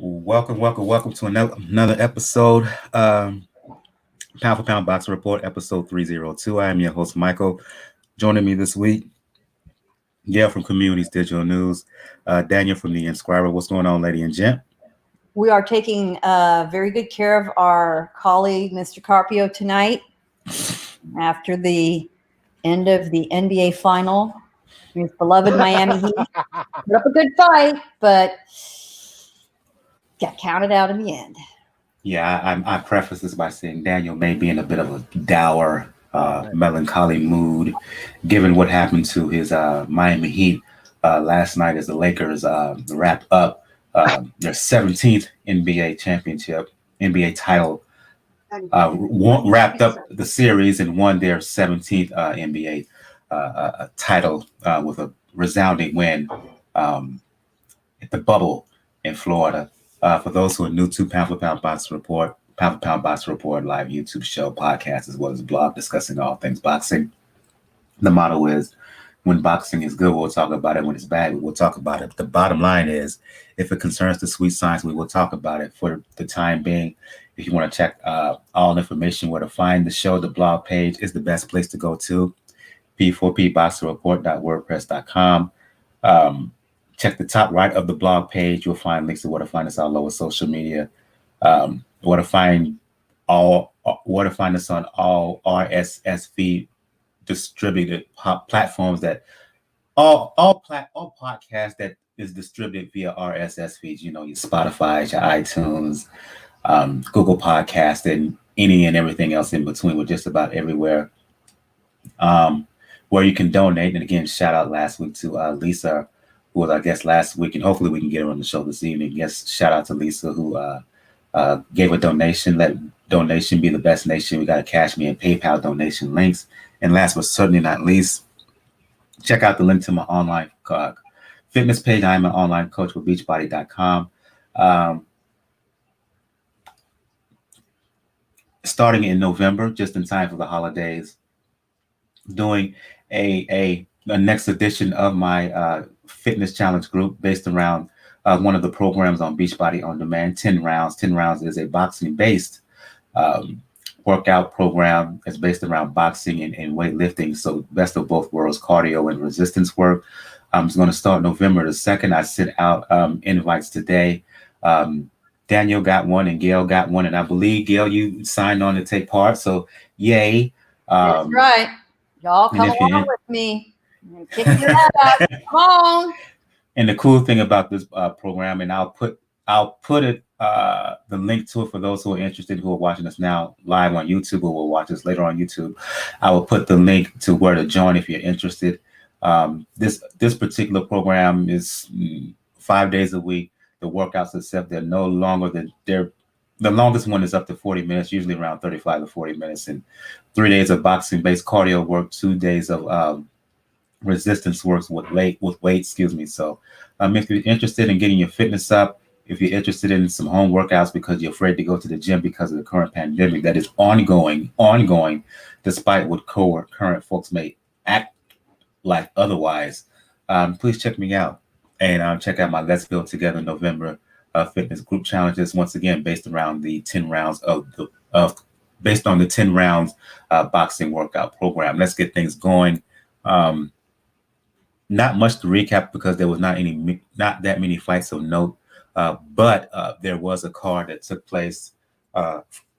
Welcome to another episode. Pound for Pound Boxing Report, episode 302. I am your host, Michael. Joining me this week, Gayle from Communities Digital News, Daniel from the Inscriber. What's going on, lady and gent? We are taking very good care of our colleague, Mr. Carpio, tonight after the end of the NBA final. His beloved Miami Heat put up a good fight, but got counted out in the end. Yeah, I preface this by saying Daniel may be in a bit of a dour, melancholy mood, given what happened to his Miami Heat last night as the Lakers wrapped up their 17th NBA championship, NBA title, wrapped up the series and won their 17th NBA title with a resounding win at the Bubble in Florida. For those who are new to Pound for Pound Boxing Report, Pound for Pound Boxing Report, live YouTube show, podcast, as well as a blog discussing all things boxing. The motto is, when boxing is good, we'll talk about it. When it's bad, we'll talk about it. The bottom line is, if it concerns the sweet science, we will talk about it for the time being. If you want to check all information, where to find the show, the blog page is the best place to go to, p4pboxingreport.wordpress.com. Check the top right of the blog page. You'll find links to where to find us all over social media. Where to find us on all RSS feed distributed platforms, that all podcasts that is distributed via RSS feeds. You know, your Spotify, your iTunes, Google Podcast, and any and everything else in between. We're just about everywhere. Where you can donate. And again, shout out last week to Lisa, who was our guest last week, and hopefully we can get her on the show this evening. Yes, shout out to Lisa, who gave a donation. Let donation be the best nation. We got a Cash Me and PayPal donation links. And last but certainly not least, check out the link to my online fitness page. I am an online coach for Beachbody.com. Starting in November, just in time for the holidays, doing a next edition of my fitness challenge group based around one of the programs on Beachbody On Demand, 10 Rounds. 10 Rounds is a boxing-based workout program. It's based around boxing and weightlifting, so best of both worlds, cardio and resistance work. It's going to start November the 2nd. I sent out invites today. Daniel got one and Gayle got one, and I believe, Gayle, you signed on to take part, so yay. That's right. Y'all come along with me. Kick your head up. Come on. And the cool thing about this program, and I'll put it the link to it for those who are interested, who are watching us now live on YouTube or will watch us later on YouTube. I will put the link to where to join if you're interested. This particular program is 5 days a week. The workouts itself, they're no longer than the longest one is up to 40 minutes, usually around 35 to 40 minutes, and 3 days of boxing-based cardio work, 2 days of resistance works with weight. So if you're interested in getting your fitness up, if you're interested in some home workouts because you're afraid to go to the gym because of the current pandemic that is ongoing, despite what current folks may act like otherwise, please check me out and check out my Let's Build Together November fitness group challenges. Once again, based around the 10 rounds based on the 10 rounds boxing workout program. Let's get things going. Not much to recap because there was not that many fights of note. But there was a card that took place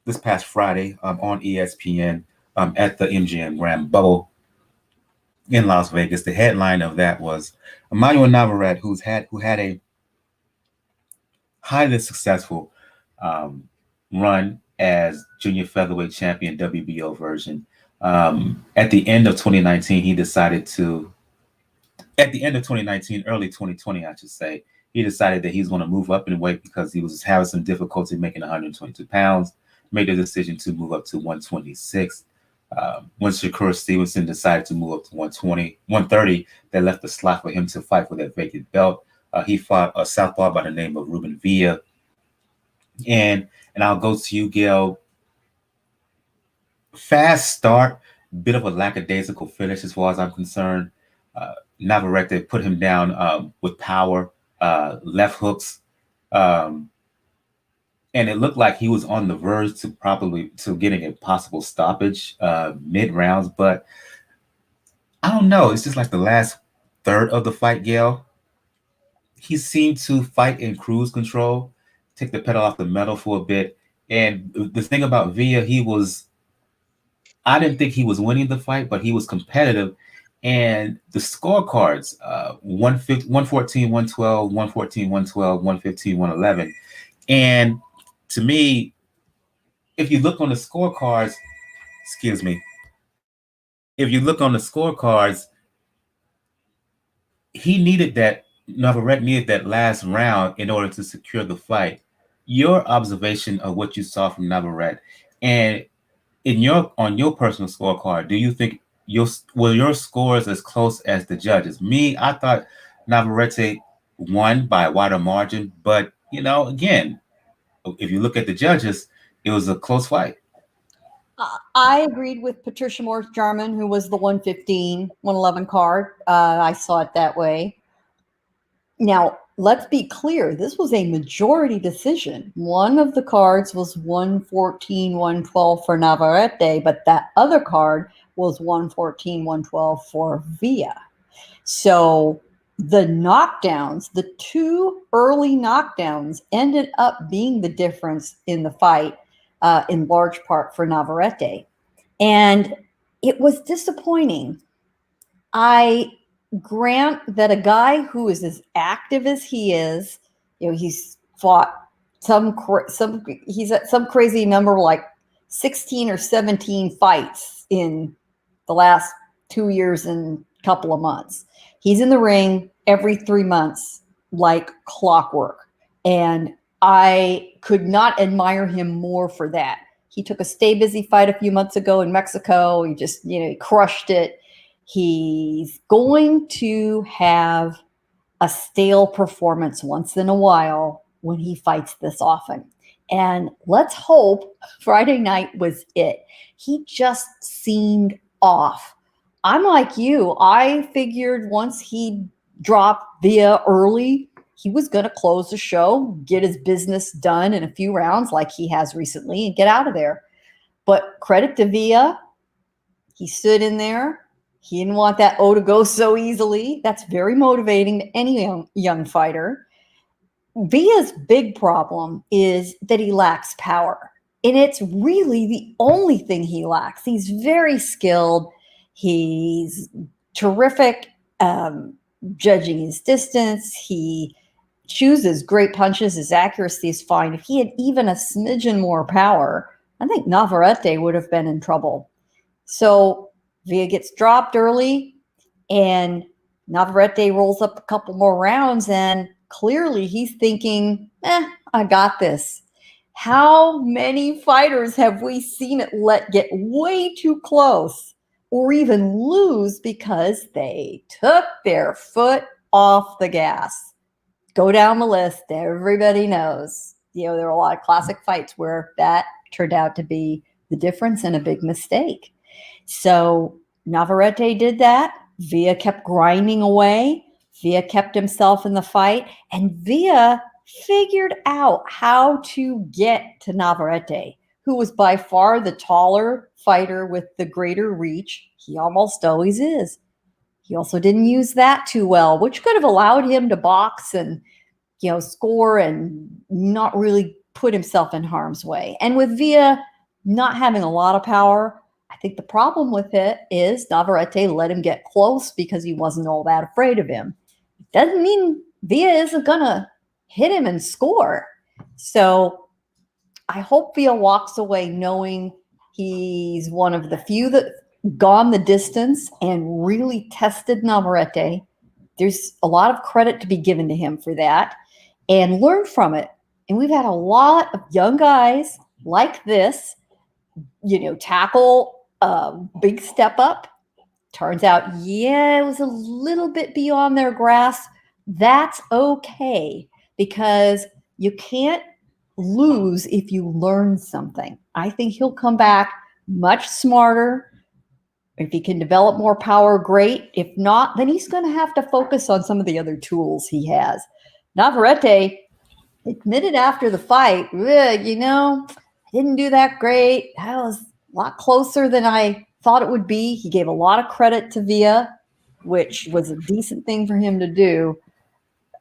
this past Friday on ESPN at the MGM Grand Bubble in Las Vegas. The headline of that was Emanuel Navarrete, who had a highly successful run as junior featherweight champion, WBO version. At the end of 2019, early 2020, I should say, he decided that he's going to move up in weight because he was having some difficulty making 122 pounds, made the decision to move up to 126. When Shakur Stevenson decided to move up to 130, that left the slot for him to fight for that vacant belt. He fought a southpaw by the name of Ruben Villa. And I'll go to you, Gayle. Fast start, bit of a lackadaisical finish as far as I'm concerned. Navarrete put him down with power, left hooks, and it looked like he was on the verge to getting a possible stoppage mid rounds, but I don't know. It's just like the last third of the fight, Gayle. He seemed to fight in cruise control, take the pedal off the metal for a bit. And the thing about Villa, I didn't think he was winning the fight, but he was competitive. And the scorecards, 114, 112, 114, 112, 115, 111. And to me, if you look on the scorecards, excuse me, if you look on the scorecards, Navarrete needed that last round in order to secure the fight. Your observation of what you saw from Navarrete, and on your personal scorecard, do you think your scores as close as the judges? Me, I thought Navarrete won by a wider margin, but again, if you look at the judges, it was a close fight. I agreed with Patricia Morris Jarman, who was the 115, 111 card. I saw it that way. Now, let's be clear. This was a majority decision. One of the cards was 114, 112 for Navarrete, but that other card was 114, 112 for Villa. So the knockdowns, the two early knockdowns ended up being the difference in the fight, in large part for Navarrete. And it was disappointing. I grant that a guy who is as active as he is, he's fought he's at some crazy number, like 16 or 17 fights in the last 2 years and a couple of months. He's in the ring every 3 months like clockwork. And I could not admire him more for that. He took a stay busy fight a few months ago in Mexico. He just, he crushed it. He's going to have a stale performance once in a while when he fights this often. And let's hope Friday night was it. He just seemed off. I'm like you. I figured once he dropped Villa early, he was going to close the show, get his business done in a few rounds like he has recently, and get out of there. But credit to Villa. He stood in there. He didn't want that O to go so easily. That's very motivating to any young fighter. Villa's big problem is that he lacks power. And it's really the only thing he lacks. He's very skilled. He's terrific judging his distance. He chooses great punches. His accuracy is fine. If he had even a smidgen more power, I think Navarrete would have been in trouble. So Villa gets dropped early, and Navarrete rolls up a couple more rounds, and clearly he's thinking, I got this. How many fighters have we seen it get way too close or even lose because they took their foot off the gas? Go down the list. Everybody knows. There are a lot of classic fights where that turned out to be the difference and a big mistake. So Navarrete did that. Villa kept grinding away. Villa kept himself in the fight. And Villa figured out how to get to Navarrete, who was by far the taller fighter with the greater reach. He almost always is. He also didn't use that too well, which could have allowed him to box and, score and not really put himself in harm's way. And with Villa not having a lot of power, I think the problem with it is Navarrete let him get close because he wasn't all that afraid of him. It doesn't mean Villa isn't going to hit him and score. So I hope Villa walks away knowing he's one of the few that gone the distance and really tested Navarrete. There's a lot of credit to be given to him for that and learn from it. And we've had a lot of young guys like this, tackle a big step up. Turns out, it was a little bit beyond their grasp. That's okay, because you can't lose if you learn something. I think he'll come back much smarter. If he can develop more power, great. If not, then he's going to have to focus on some of the other tools he has. Navarrete, admitted after the fight, I didn't do that great. I was a lot closer than I thought it would be. He gave a lot of credit to Villa, which was a decent thing for him to do.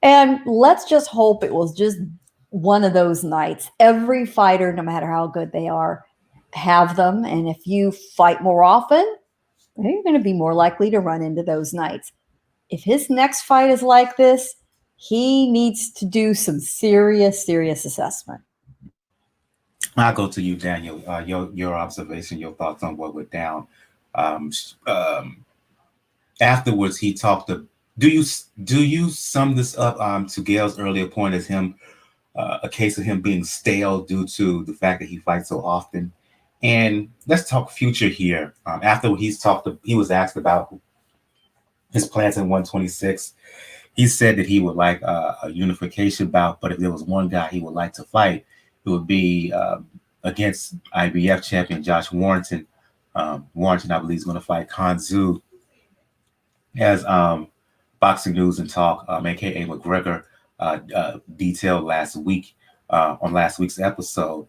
And let's just hope it was just one of those nights. Every fighter, no matter how good they are, have them. And if you fight more often, you're going to be more likely to run into those nights. If his next fight is like this, he needs to do some serious assessment. I'll go to you, Daniel. Your observation, your thoughts on what went down. Um, Afterwards, he talked to. Do you sum this up to Gayle's earlier point as him a case of him being stale due to the fact that he fights so often? And let's talk future here. After he was asked about his plans in 126. He said that he would like a unification bout, but if there was one guy he would like to fight, it would be against IBF champion Josh Warrington. Warrington, I believe, is going to fight Kanzu, as Boxing News and Talk, aka McGregor, detailed last week on last week's episode.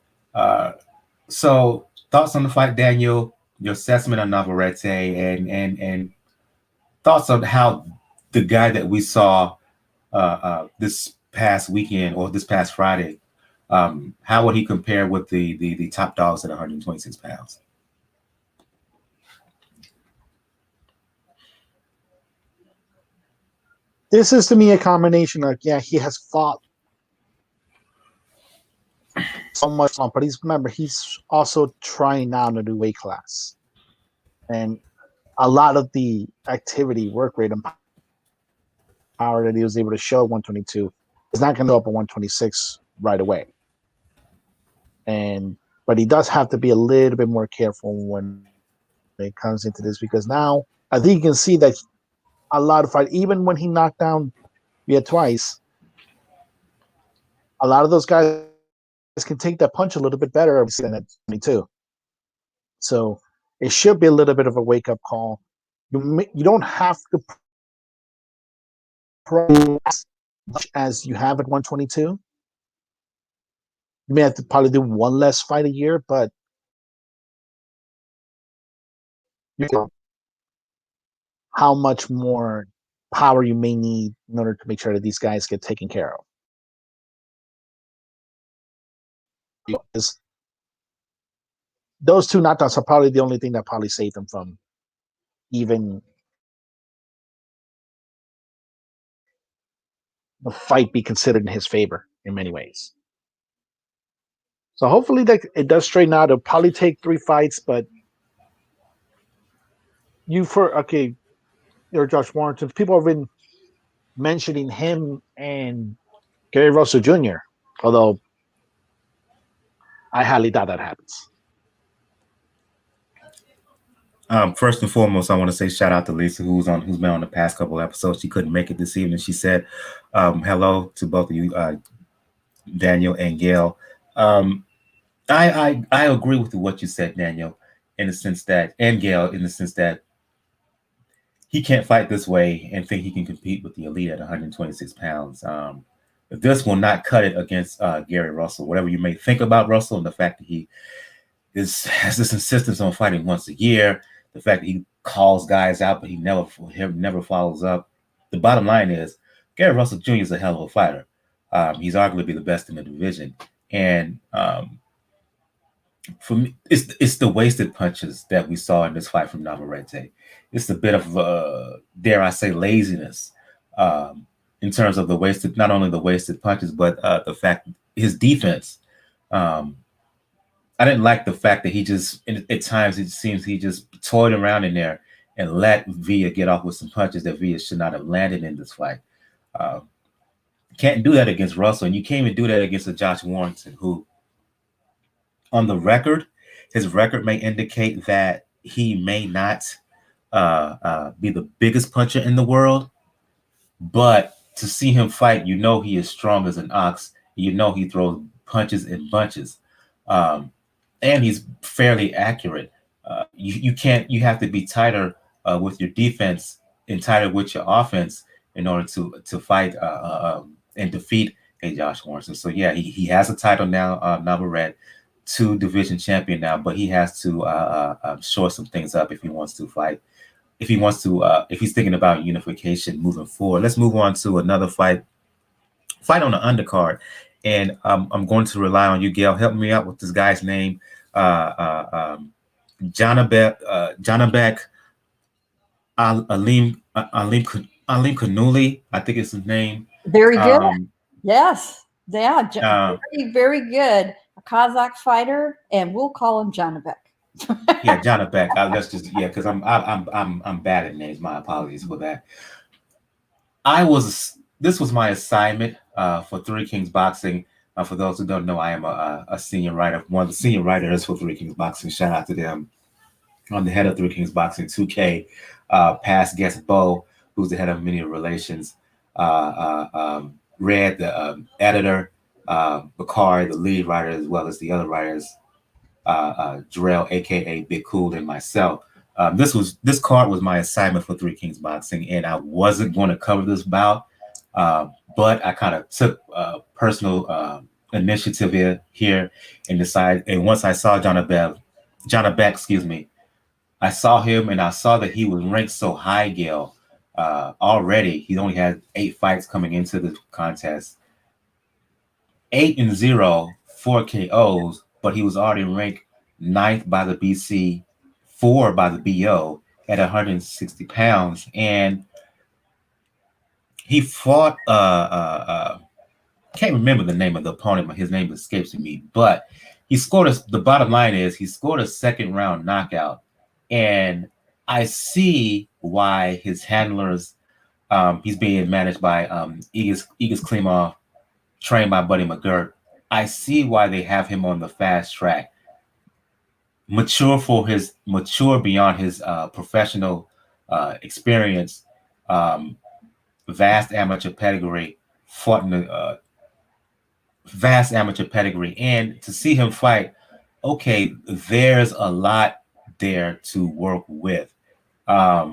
So, thoughts on the fight, Daniel? Your assessment on Navarrete, and thoughts on how the guy that we saw this past weekend or this past Friday, how would he compare with the top dogs at 126 pounds? This is to me a combination of, he has fought so much long, but he's also trying now to do weight class. And a lot of the activity, work rate, and power that he was able to show at 122 is not going to go up at 126 right away. But he does have to be a little bit more careful when it comes into this, because now I think you can see that a lot of fight, even when he knocked down Villa twice, a lot of those guys can take that punch a little bit better than at 22. So it should be a little bit of a wake-up call. You don't have to as much as you have at 122. You may have to probably do one less fight a year, but you know how much more power you may need in order to make sure that these guys get taken care of. Those two knockdowns are probably the only thing that probably saved him from even the fight be considered in his favor in many ways. So hopefully that it does straighten out. It'll probably take 3 fights, but you're Josh Warrington. People have been mentioning him and Gary Russell Jr., although I highly doubt that happens. First and foremost, I want to say shout out to Lisa, who's been on the past couple episodes. She couldn't make it this evening. She said hello to both of you, Daniel and Gayle. I agree with what you said, Daniel, in the sense that, and Gayle, in the sense that he can't fight this way and think he can compete with the elite at 126 pounds. This will not cut it against Gary Russell. Whatever you may think about Russell and the fact that he has this insistence on fighting once a year, the fact that he calls guys out, but he never follows up. The bottom line is Gary Russell Jr. is a hell of a fighter. He's arguably the best in the division. And for me, it's the wasted punches that we saw in this fight from Navarrete. It's a bit of, dare I say, laziness in terms of not only the wasted punches, but the fact his defense. I didn't like the fact that he just, at times, it seems he just toyed around in there and let Villa get off with some punches that Villa should not have landed in this fight. Can't do that against Russell, and you can't even do that against a Josh Warrington, who, on the record, his record may indicate that he may not be the biggest puncher in the world, but to see him fight, you know he is strong as an ox. You know he throws punches in bunches. And he's fairly accurate. You have to be tighter with your defense and tighter with your offense in order to fight and defeat Josh Warrington. So yeah, he has a title now, Navarrete, 2 division champion now, but he has to shore some things up if he wants to fight. If he's thinking about unification moving forward. Let's move on to another fight on the undercard, and I'm going to rely on you, Gayle. Help me out with this guy's name, Janibek Alimkhanuly, I think it's his name. Very good. Yes. Yeah. Very, very good. A Kazakh fighter, and we'll call him Janibek. Yeah, Janibek. Let's just because I'm bad at names. My apologies for that. This was my assignment for Three Kings Boxing. For those who don't know, I am a senior writer, one of the senior writers for Three Kings Boxing. Shout out to them. I'm the head of Three Kings Boxing 2K. Past guest Bo, who's the head of media relations. Red, the editor. Bakari, the lead writer, as well as the other writers. Jarrell, aka Big Cool, and myself. This card was my assignment for Three Kings Boxing, and I wasn't going to cover this bout, but I kind of took personal initiative here and decided. And once I saw Janibek, I saw him and I saw that he was ranked so high, Gayle. Already, he only had 8 fights coming into the contest, 8-0, 4 KOs. But he was already ranked 9th by the BC, 4 by the BO at 160 pounds. And he fought, can't remember the name of the opponent, but his name escapes me. But he scored the bottom line is he scored a 2nd round knockout. And I see why his handlers, he's being managed by Igis Klimov, trained by Buddy McGirt. I see why they have him on the fast track. Mature beyond his professional experience, vast amateur pedigree, fought in the vast amateur pedigree, and to see him fight, okay, there's a lot there to work with. I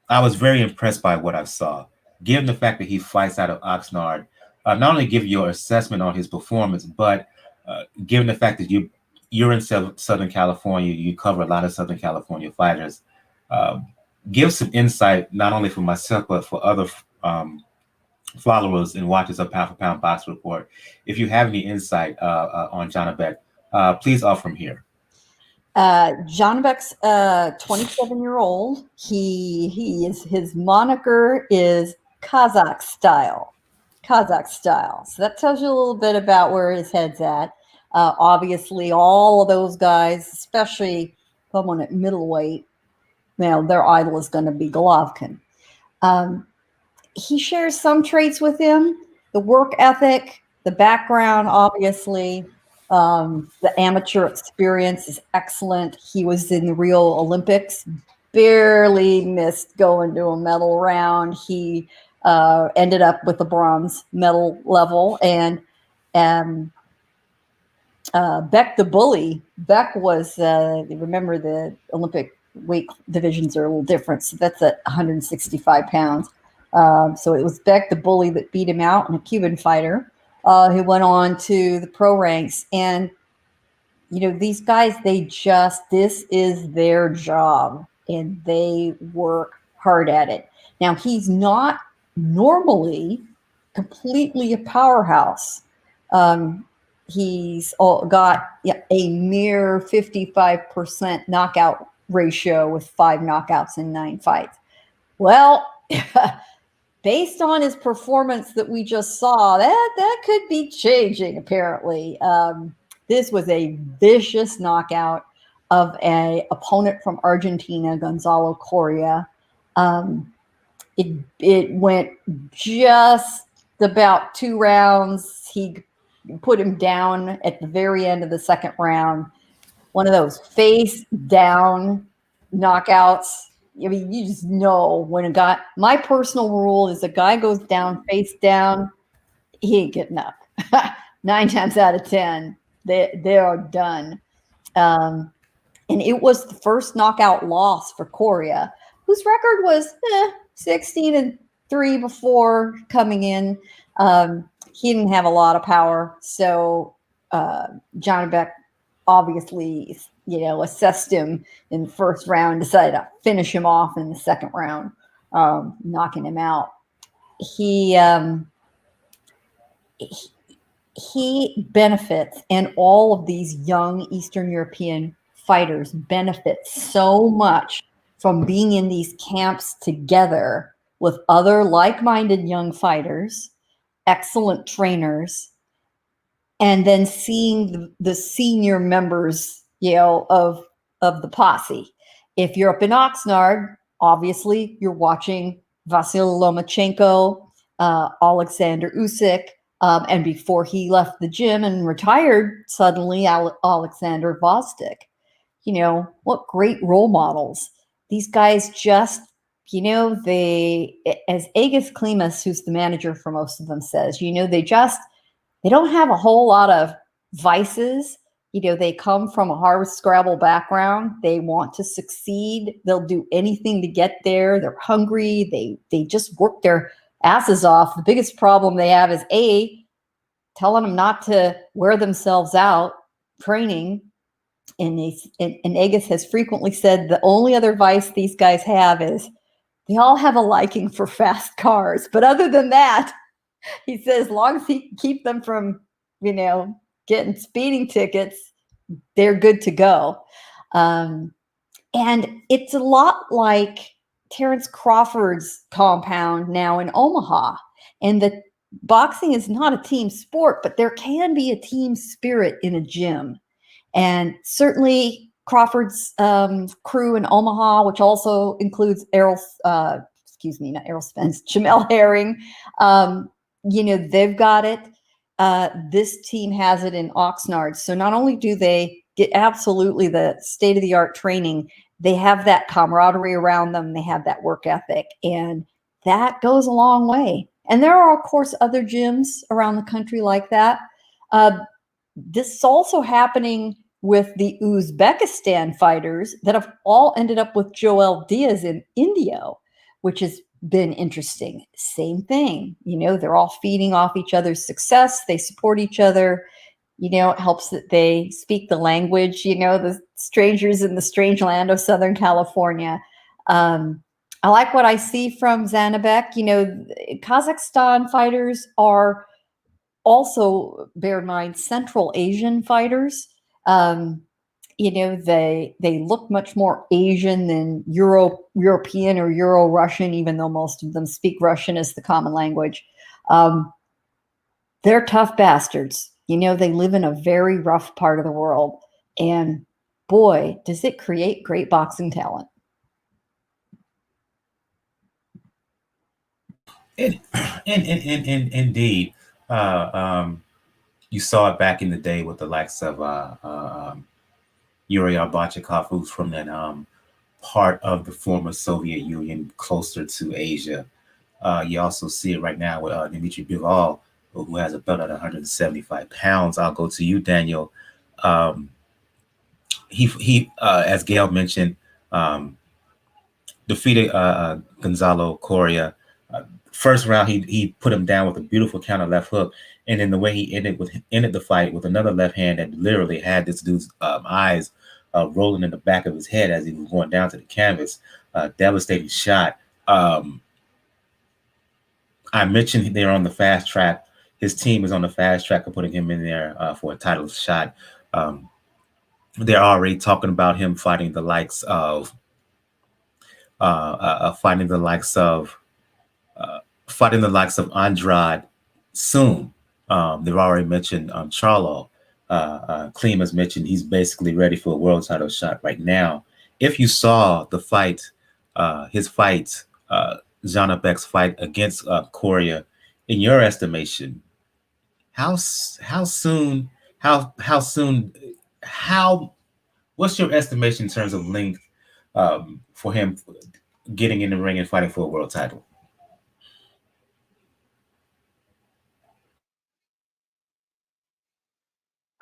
was very impressed by what I saw, given the fact that he fights out of Oxnard. Not only give your assessment on his performance, but given the fact that you're in Southern California, you cover a lot of Southern California fighters, give some insight, not only for myself, but for other followers and watchers of Pound for Pound Box Report. If you have any insight on Janibek, please offer them here. Janibek's 27-year-old. His moniker is Kazakh style. So that tells you a little bit about where his head's at. Obviously, all of those guys, especially someone at middleweight, their idol is going to be Golovkin. He shares some traits with him: the work ethic, the background, obviously. The amateur experience is excellent. He was in the Rio Olympics, barely missed going to a medal round. He ended up with a bronze medal level. And Beck the Bully, Beck was, remember the Olympic weight divisions are a little different. So that's at 165 pounds. So it was Beck the Bully that beat him out, and a Cuban fighter who went on to the pro ranks. And, these guys, this is their job, and they work hard at it. Now, he's not normally completely a powerhouse. He's got a mere 55% knockout ratio with 5 knockouts in 9 fights. Well, based on his performance that we just saw, that could be changing, apparently. This was a vicious knockout of an opponent from Argentina, Gonzalo Correa. It went just about 2 rounds. He put him down at the very end of the 2nd round. One of those face down knockouts. I mean, you just know when a guy, my personal rule is a guy goes down face down, he ain't getting up. 9 times out of 10, they are done. And it was the first knockout loss for Correa, whose record was 16-3 before coming in. he didn't have a lot of power. So Janibek obviously, assessed him in the first round, decided to finish him off in the second round, knocking him out. He benefits, and all of these young Eastern European fighters benefit so much from being in these camps together with other like-minded young fighters, excellent trainers, and then seeing the senior members, of the posse. If you're up in Oxnard, obviously you're watching Vasiliy Lomachenko, Alexander Usyk, and before he left the gym and retired, suddenly Alexander Vostok. What great role models. These guys just, they, as Agus Klimas, who's the manager for most of them, says, they don't have a whole lot of vices. They come from a hard scrabble background. They want to succeed. They'll do anything to get there. They're hungry. They just work their asses off. The biggest problem they have is telling them not to wear themselves out training. And Agus has frequently said the only other vice these guys have is they all have a liking for fast cars. But other than that, he says, as long as he can keep them from, getting speeding tickets, they're good to go. And it's a lot like Terrence Crawford's compound now in Omaha. And the boxing is not a team sport, but there can be a team spirit in a gym. And certainly Crawford's crew in Omaha, which also includes Jamel Herring, they've got it. This team has it in Oxnard. So not only do they get absolutely the state-of-the-art training, they have that camaraderie around them. They have that work ethic, and that goes a long way. And there are, of course, other gyms around the country like that. This is also happening with the Uzbekistan fighters that have all ended up with Joel Diaz in India, which has been interesting. Same thing. They're all feeding off each other's success. They support each other. It helps that they speak the language, the strangers in the strange land of Southern California. I like what I see from Janibek. Kazakhstan fighters are also, bear in mind, Central Asian fighters. They look much more Asian than European or Euro-Russian, even though most of them speak Russian as the common language. They're tough bastards. They live in a very rough part of the world. And boy, does it create great boxing talent. Indeed. You saw it back in the day with the likes of Yuri Arbachikov, who's from that part of the former Soviet Union closer to Asia. You also see it right now with Dmitry Bivol, who has a belt at 175 pounds. I'll go to you, Daniel. He as Gayle mentioned, defeated Gonzalo Correa. First round, he put him down with a beautiful counter left hook, and then the way he ended the fight with another left hand that literally had this dude's eyes rolling in the back of his head as he was going down to the canvas. Devastating shot. I mentioned they're on the fast track. His team is on the fast track of putting him in there for a title shot. They're already talking about him fighting the likes of Andrade soon. They've already mentioned Charlo. Klimas mentioned he's basically ready for a world title shot right now. If you saw the fight, his fight, Janibek's fight against Correa, in your estimation, what's your estimation in terms of length for him getting in the ring and fighting for a world title?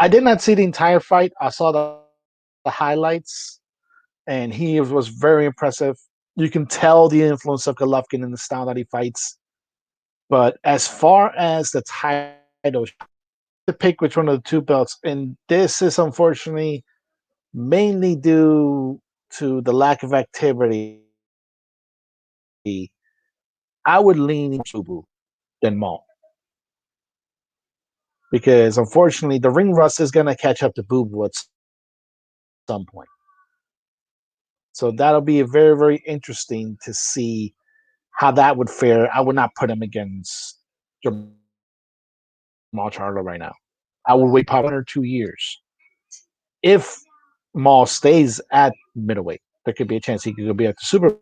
I did not see the entire fight. I saw the highlights, and he was very impressive. You can tell the influence of Golovkin in the style that he fights. But as far as the title to pick which one of the two belts, and this is unfortunately mainly due to the lack of activity. I would lean Subu than Maul because unfortunately the ring rust is going to catch up to Bubu at some point. So that'll be very, very interesting to see how that would fare. I would not put him against Jamal Charlo right now. I would wait probably 1 or 2 years. If Maul stays at middleweight, there could be a chance he could be at the super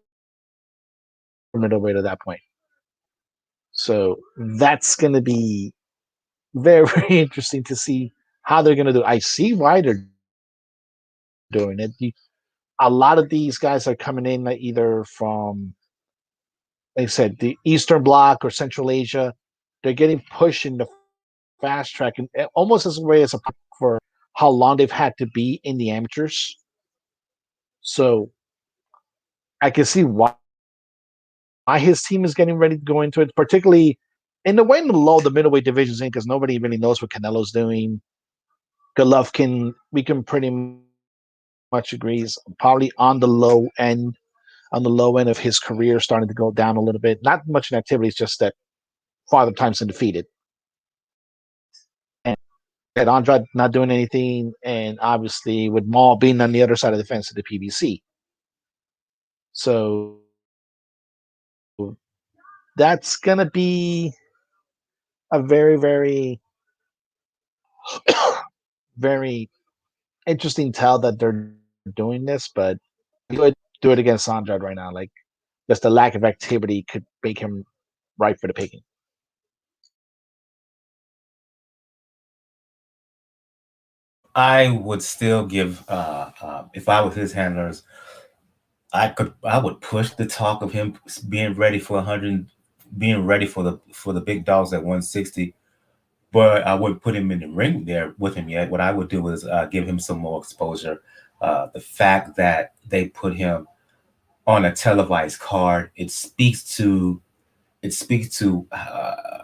middleweight at that point. So that's going to be very, very interesting to see how they're going to do. I see why they're doing it. A lot of these guys are coming in either from, like I said, the Eastern Bloc or Central Asia. They're getting pushed in the fast track, and almost as a way as a for how long they've had to be in the amateurs. So I can see why his team is getting ready to go into it, particularly in the way in the middleweight division's in, because nobody really knows what Canelo's doing. Golovkin, we can pretty much agree, is probably on the low end of his career, starting to go down a little bit. Not much in activity, it's just that Father Time's undefeated. And Andrade not doing anything, and obviously with Maul being on the other side of the fence of the PBC. So that's going to be a very, very, very interesting tell that they're doing this, but you would do it against Andrade right now. Like, just the lack of activity could make him ripe for the picking. I would still give, if I was his handlers, I would push the talk of him being ready for 100, being ready for the big dogs at 160, but I wouldn't put him in the ring there with him yet. What I would do is give him some more exposure. The fact that they put him on a televised card, it speaks to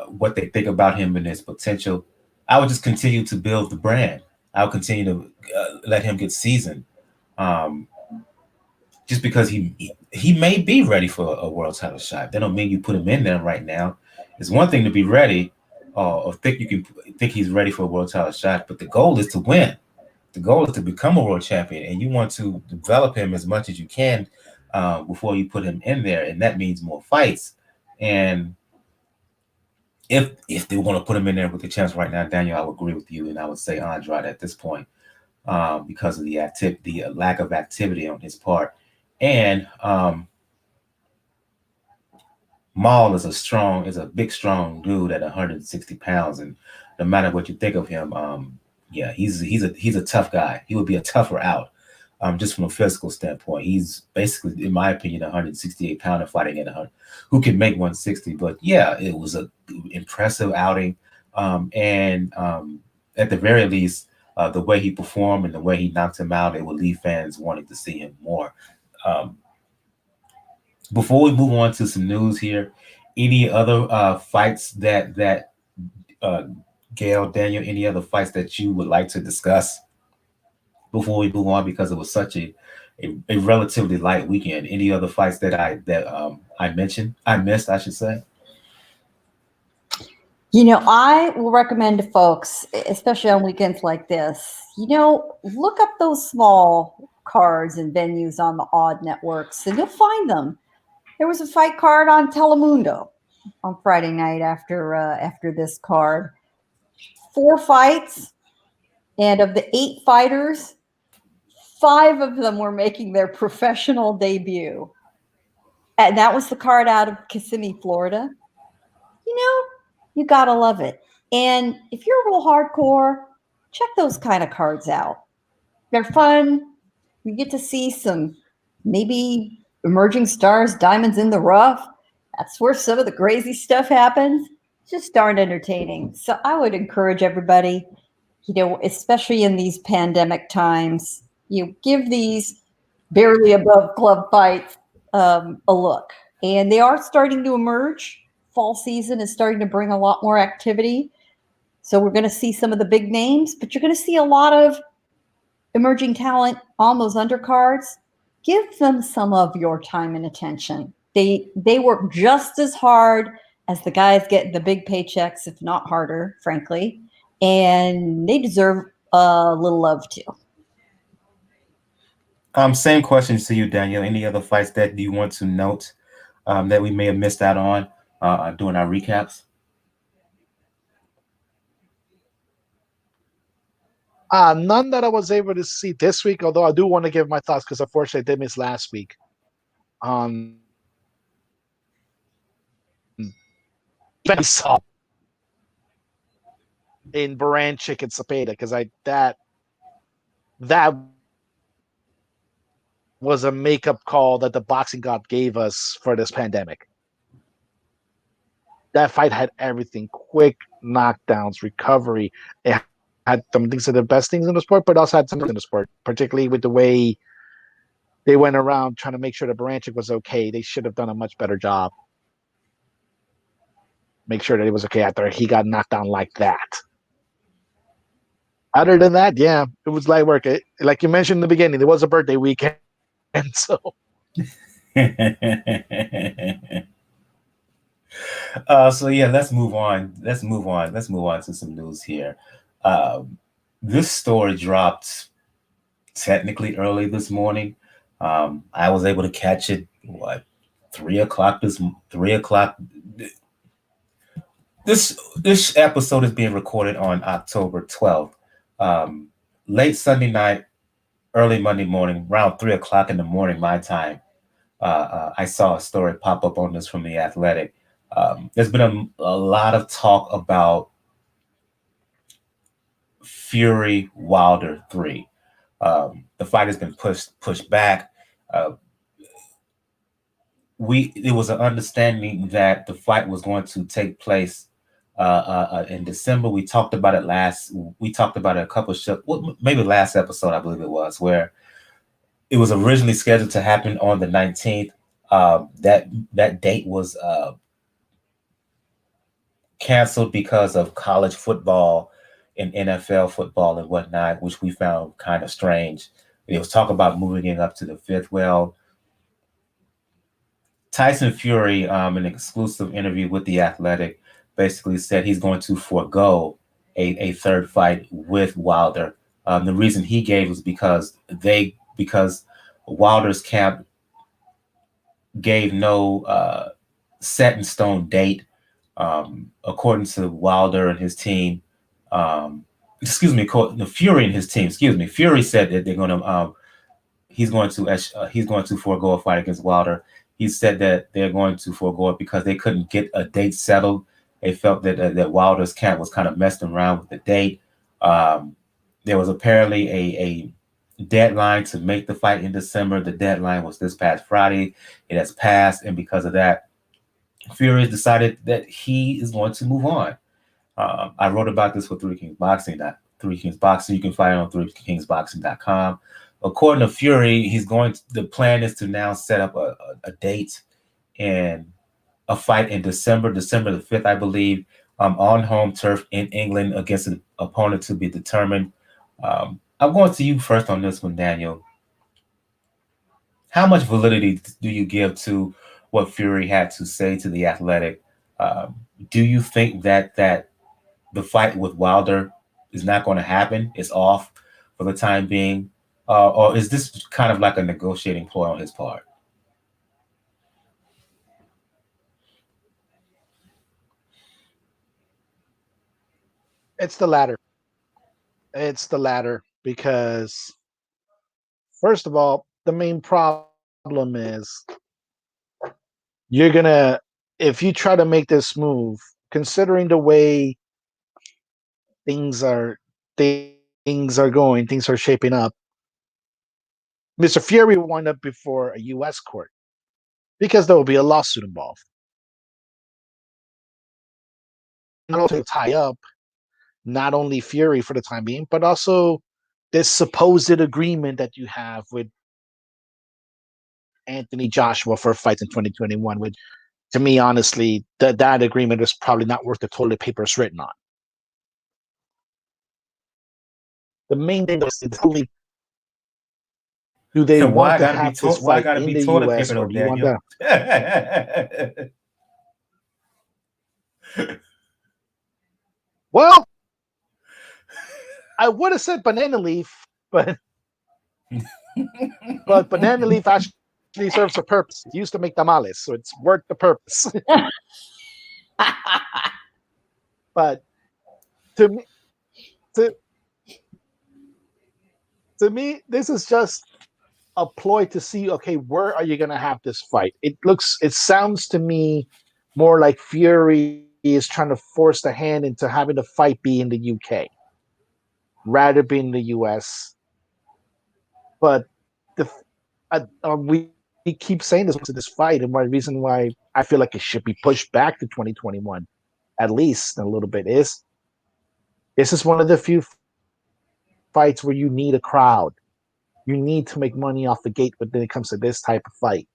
what they think about him and his potential. I would just continue to build the brand. I'll continue to let him get seasoned. Um, just because he may be ready for a world title shot, that don't mean you put him in there right now. It's one thing to be ready, or think he's ready for a world title shot, but the goal is to win. The goal is to become a world champion, and you want to develop him as much as you can before you put him in there, and that means more fights. And if they want to put him in there with the chance right now, Daniel, I would agree with you, and I would say Andrade at this point because of the lack of activity on his part. And Maul is a big, strong dude at 160 pounds, and no matter what you think of him, yeah, he's a tough guy. He would be a tougher out, just from a physical standpoint. He's basically, in my opinion, 168 pounder fighting at 100, who can make 160. But yeah, it was a impressive outing, and at the very least, the way he performed and the way he knocked him out, it would leave fans wanting to see him more. Before we move on to some news here, any other fights that Gayle, Daniel, any other fights that you would like to discuss before we move on? Because it was such a relatively light weekend. Any other fights that I missed, I should say? I will recommend to folks, especially on weekends like this, look up those small cards and venues on the odd networks, and you'll find them. There was a fight card on Telemundo on Friday night after this card. 4 fights, and of the 8 fighters, 5 of them were making their professional debut. And that was the card out of Kissimmee, Florida. You gotta love it. And if you're real hardcore, check those kind of cards out. They're fun. You get to see some maybe emerging stars, diamonds in the rough. That's where some of the crazy stuff happens. It's just darn entertaining. So I would encourage everybody, especially in these pandemic times, give these barely above club fights a look. And they are starting to emerge. Fall season is starting to bring a lot more activity. So we're going to see some of the big names, but you're going to see a lot of emerging talent on those undercards. Give them some of your time and attention. They work just as hard as the guys getting the big paychecks, if not harder, frankly, and they deserve a little love too. Same questions to you, Daniel. Any other fights that you want to note that we may have missed out on during our recaps? None that I was able to see this week, although I do want to give my thoughts because unfortunately I did miss last week. I saw in Baranchik and Cepeda because that was a makeup call that the boxing god gave us for this pandemic. That fight had everything: quick knockdowns, recovery. It had some things of the best things in the sport, but also had some in the sport, particularly with the way they went around trying to make sure that Baranchik was okay. They should have done a much better job. Make sure that he was okay after he got knocked down like that. Other than that, yeah, it was light work. Like you mentioned in the beginning, it was a birthday weekend, and so. So yeah, let's move on to some news here. This story dropped technically early this morning. I was able to catch it 3 o'clock. This episode is being recorded on October 12th. Late Sunday night, early Monday morning, around 3 o'clock in the morning my time, I saw a story pop up on this from The Athletic. There's been a lot of talk about Fury Wilder 3. The fight has been pushed back. It was an understanding that the fight was going to take place in December. We talked about it a couple of shows, maybe last episode, I believe it was, where it was originally scheduled to happen on the 19th. That date was canceled because of college football and NFL football and whatnot, which we found kind of strange. It was talk about moving it up to the 5th. Well, Tyson Fury, in an exclusive interview with The Athletic, basically said he's going to forego a third fight with Wilder. The reason he gave was because Wilder's camp gave no set in stone date. According to Wilder and his team, Fury and his team, Fury said that they're going to he's going to forego a fight against Wilder. He said that they're going to forego it because they couldn't get a date settled. They felt that Wilder's camp was kind of messing around with the date. There was apparently a deadline to make the fight in December. The deadline was this past Friday. It has passed, and because of that, Fury has decided that he is going to move on. I wrote about this for 3 Kings Boxing. You can find it on 3kingsboxing.com. According to Fury, the plan is to now set up a date and a fight in December the 5th, I believe, on home turf in England against an opponent to be determined. I'm going to you first on this one, Daniel. How much validity do you give to what Fury had to say to The Athletic? Do you think that the fight with Wilder is not going to happen? It's off for the time being? Or is this kind of like a negotiating ploy on his part? It's the latter. Because, first of all, the main problem is if you try to make this move, considering the way things are going, things are shaping up, Mr. Fury will wind up before a U.S. court because there will be a lawsuit involved. And also tie up not only Fury for the time being, but also this supposed agreement that you have with Anthony Joshua for fights in 2021, which, to me, honestly, that agreement is probably not worth the toilet paper it's written on. The main thing is totally, do they Why I want to gotta be have this told? Why I fight gotta in be the toilet US, paper or though, do you want Daniel? that? Well, I would have said banana leaf, but banana leaf actually serves a purpose. It's used to make tamales, so it's worth the purpose. But to me, to, to me, this is just a ploy to see, okay, where are you going to have this fight? It sounds to me more like Fury is trying to force the hand into having the fight be in the UK rather be in the US. But the we keep saying this to this fight, and one reason why I feel like it should be pushed back to 2021, at least a little bit, is this is one of the few fights where you need a crowd. You need to make money off the gate when it comes to this type of fight.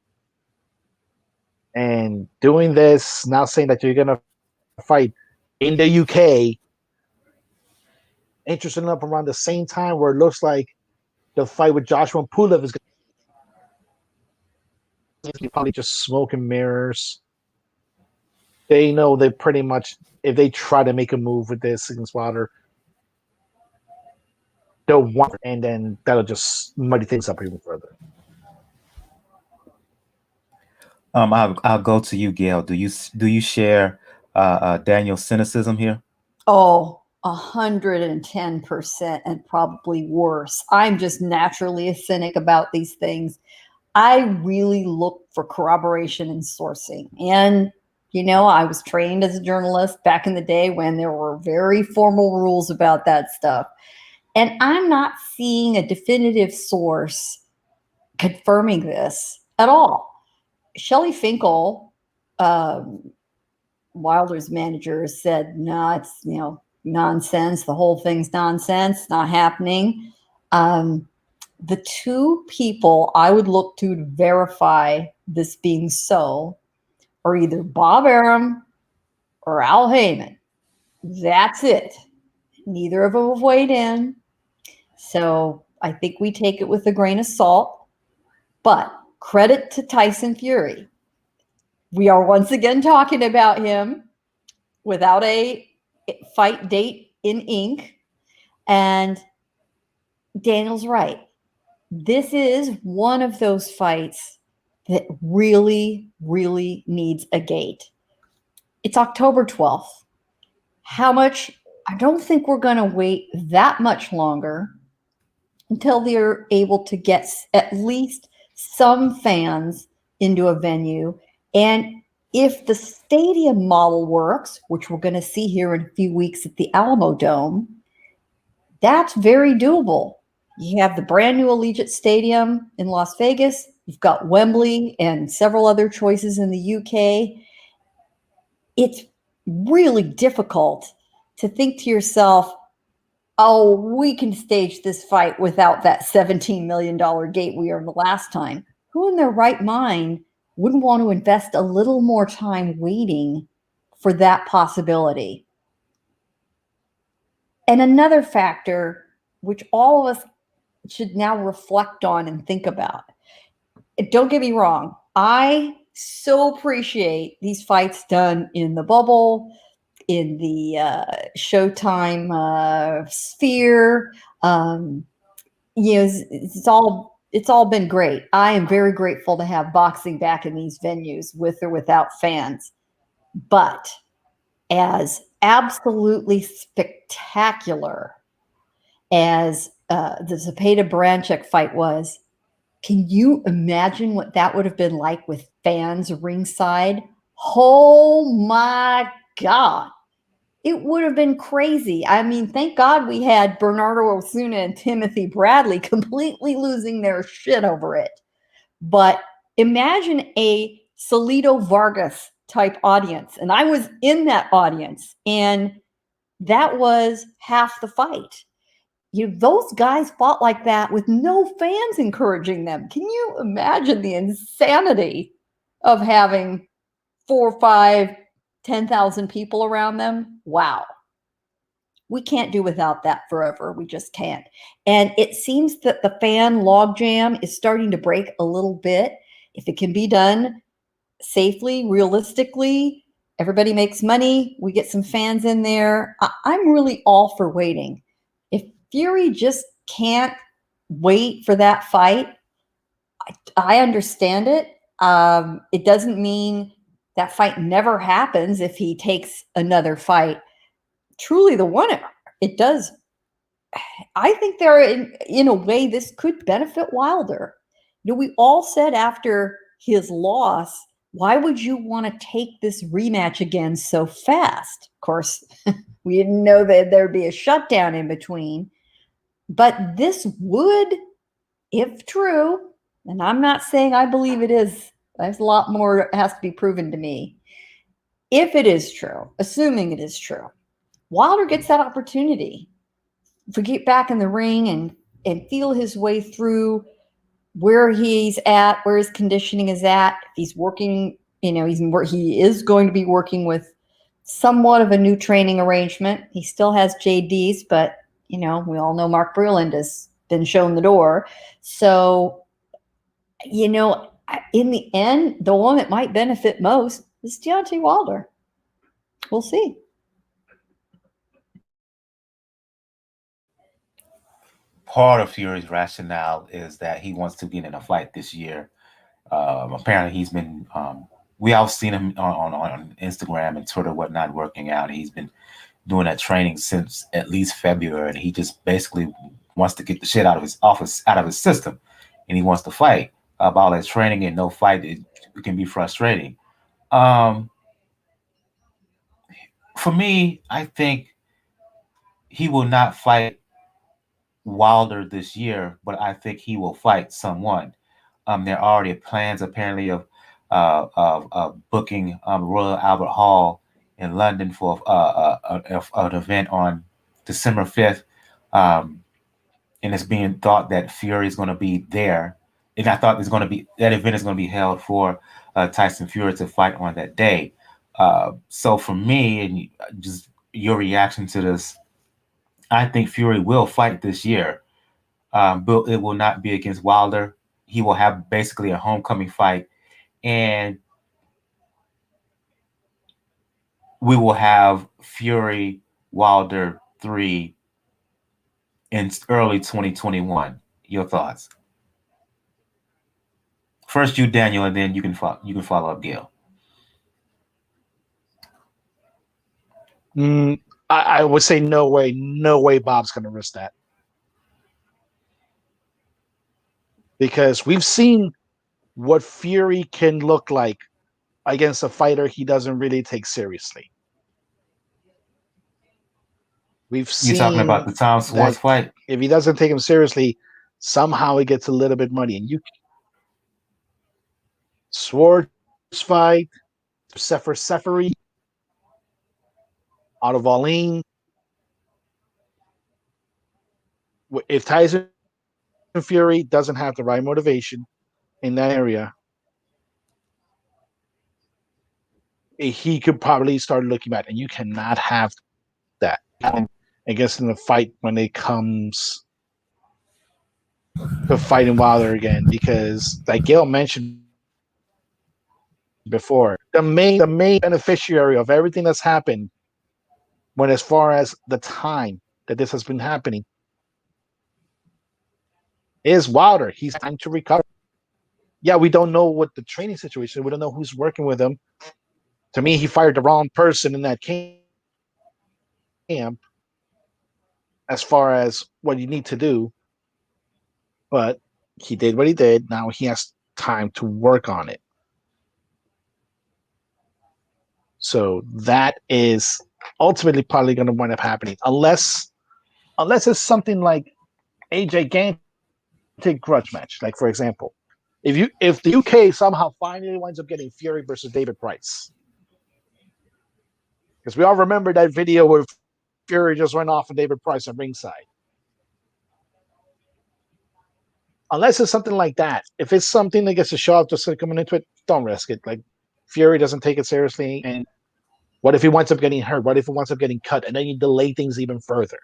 And doing this, now saying that you're gonna fight in the UK, interesting enough around the same time where it looks like the fight with Joshua Pulev is going to be probably just smoke and mirrors. They know they pretty much, if they try to make a move with this against Wilder, they'll want, and then that'll just muddy things up even further. I'll go to you, Gayle. Do you share Daniel's cynicism here? Oh, 110% and probably worse. I'm just naturally a cynic about these things. I really look for corroboration and sourcing. And, you know, I was trained as a journalist back in the day when there were very formal rules about that stuff. And I'm not seeing a definitive source confirming this at all. Shelley Finkel, Wilder's manager, said, no, it's, you know, nonsense. The whole thing's nonsense. Not happening. The two people I would look to verify this being so are either Bob Arum or Al Heyman. That's it. Neither of them have weighed in. So I think we take it with a grain of salt. But credit to Tyson Fury. We are once again talking about him without a fight date in ink. And Daniel's right. This is one of those fights that really, really needs a gate. It's October 12th. How much? I don't think we're going to wait that much longer until they're able to get at least some fans into a venue. And if the stadium model works, which we're going to see here in a few weeks at the Alamo Dome, that's very doable. You have the brand new Allegiant Stadium in Las Vegas. You've got Wembley and several other choices in the UK. It's really difficult to think to yourself, oh, we can stage this fight without that $17 million gate we earned the last time. Who in their right mind wouldn't want to invest a little more time waiting for that possibility? And another factor, which all of us should now reflect on and think about. Don't get me wrong. I so appreciate these fights done in the bubble, in the Showtime sphere. You know, it's all been great. I am very grateful to have boxing back in these venues with or without fans. But as absolutely spectacular as the Zepeda Branchek fight was, can you imagine what that would have been like with fans ringside? Oh my God. It would have been crazy. I mean, thank God we had Bernardo Osuna and Timothy Bradley completely losing their shit over it. But imagine a Salido Vargas type audience. And I was in that audience, and that was half the fight. Those guys fought like that with no fans encouraging them. Can you imagine the insanity of having 4, 5, 10,000 people around them? Wow. we can't do without that forever. We just can't. And it seems that the fan logjam is starting to break a little bit. If it can be done safely, realistically, everybody makes money, we get some fans in there. I'm really all for waiting. If Fury just can't wait for that fight, I understand it. It doesn't mean that fight never happens if he takes another fight. Truly the one, it does. I think there, in a way, this could benefit Wilder. We all said after his loss, why would you want to take this rematch again so fast? Of course, we didn't know that there'd be a shutdown in between. But this would, if true, and I'm not saying I believe it is, there's a lot more that has to be proven to me. If it is true, assuming it is true, Wilder gets that opportunity to get back in the ring and feel his way through where he's at, where his conditioning is at. If he's working, he is going to be working with somewhat of a new training arrangement. He still has JD's, but we all know Mark Breland has been shown the door. So, in the end, the one that might benefit most is Deontay Wilder. We'll see. Part of Fury's rationale is that he wants to get in a fight this year. Apparently, he's been we all seen him on Instagram and Twitter, whatnot, working out. He's been doing that training since at least February, and he just basically wants to get the shit out of his system, and he wants to fight. About his training and no fight, it can be frustrating. For me, I think he will not fight Wilder this year, but I think he will fight someone. There are already plans apparently of booking Royal Albert Hall in London for an event on December 5th, and it's being thought that Fury is going to be there. And I thought that event is going to be held for Tyson Fury to fight on that day. So for me, and just your reaction to this, I think Fury will fight this year, but it will not be against Wilder. He will have basically a homecoming fight, and we will have Fury Wilder 3 in early 2021. Your thoughts? First you, Daniel, and then you can follow up, Gayle. I would say no way Bob's going to risk that. Because we've seen what Fury can look like against a fighter he doesn't really take seriously. We've seen. You're talking about the Tom Schwartz fight? If he doesn't take him seriously, somehow it gets a little bit muddy. And Schwartz fight, Sefery, out of Orleans. If Tyson Fury doesn't have the right motivation in that area, he could probably start looking at, and you cannot have that. I guess in the fight when it comes to fighting Wilder again, because like Gayle mentioned before, the main beneficiary of everything that's happened, when as far as the time that this has been happening, is Wilder. He's time to recover. Yeah, we don't know what the training situation. We don't know who's working with him. To me, he fired the wrong person in that camp. As far as what you need to do, but he did what he did. Now he has time to work on it. So that is ultimately probably going to wind up happening, unless it's something like AJ Gantic grudge match. Like for example, if the UK somehow finally winds up getting Fury versus David Price, because we all remember that video where Fury just went off of David Price at ringside. Unless it's something like that. If it's something that gets a shot just coming into it, don't risk it. Like Fury doesn't take it seriously, and What if he winds up getting hurt? What if he winds up getting cut? And then you delay things even further.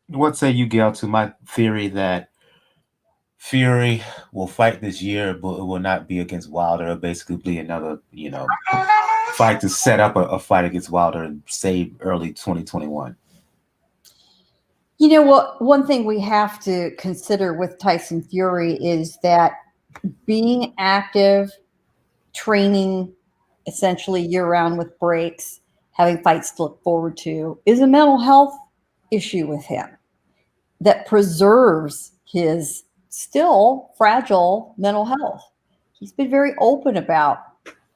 What say you, Gayle, to my theory that Fury will fight this year, but it will not be against Wilder? It'll basically be another, fight to set up a fight against Wilder and save early 2021. You know what? One thing we have to consider with Tyson Fury is that being active, training essentially year-round with breaks, having fights to look forward to, is a mental health issue with him that preserves his still fragile mental health. He's been very open about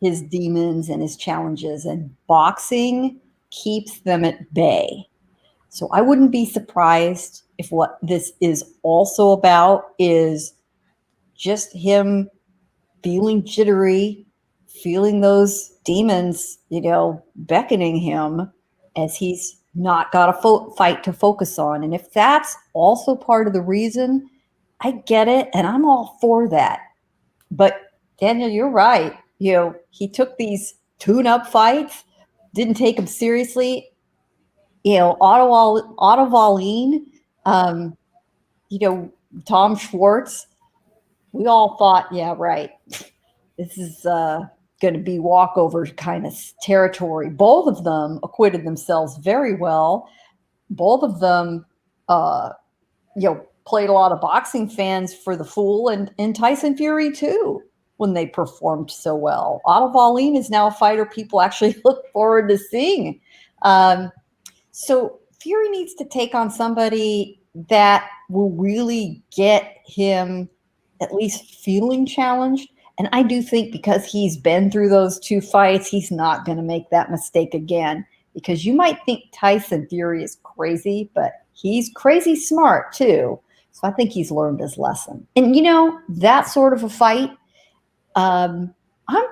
his demons and his challenges, and boxing keeps them at bay. So I wouldn't be surprised if what this is also about is just him feeling jittery, feeling those demons, beckoning him as he's not got a fight to focus on. And if that's also part of the reason, I get it, and I'm all for that. But Daniel, you're right. He took these tune-up fights, didn't take them seriously. Otto Wallin, Tom Schwartz, we all thought, yeah, right, this is going to be walkover kind of territory. Both of them acquitted themselves very well. Both of them, played a lot of boxing fans for the fool, and Tyson Fury too, when they performed so well. Otto Wallin is now a fighter people actually look forward to seeing. So Fury needs to take on somebody that will really get him at least feeling challenged. And I do think because he's been through those two fights, he's not going to make that mistake again. Because you might think Tyson Fury is crazy, but he's crazy smart too. So I think he's learned his lesson. And, that sort of a fight, I'm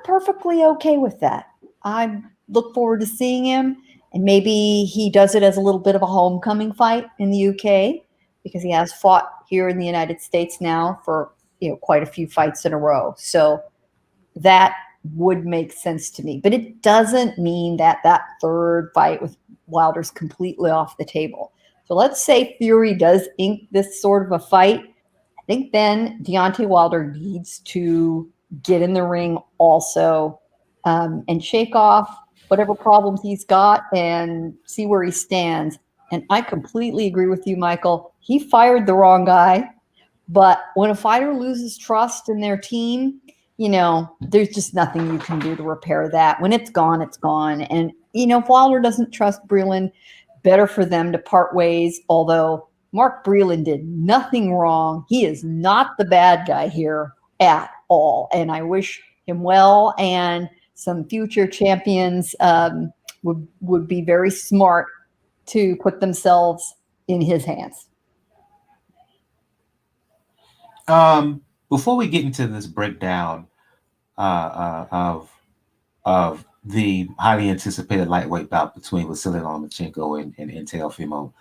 perfectly okay with that. I look forward to seeing him. And maybe he does it as a little bit of a homecoming fight in the UK, because he has fought here in the United States now for quite a few fights in a row. So that would make sense to me. But it doesn't mean that third fight with Wilder's completely off the table. So let's say Fury does ink this sort of a fight. I think then Deontay Wilder needs to get in the ring also and shake off whatever problems he's got and see where he stands. And I completely agree with you, Michael. He fired the wrong guy. But when a fighter loses trust in their team, there's just nothing you can do to repair that. When it's gone, it's gone. And, if Wilder doesn't trust Breland, better for them to part ways. Although Mark Breland did nothing wrong. He is not the bad guy here at all. And I wish him well. And some future champions would be very smart to put themselves in his hands. Before we get into this breakdown of the highly anticipated lightweight bout between Vasiliy Lomachenko and Teofimo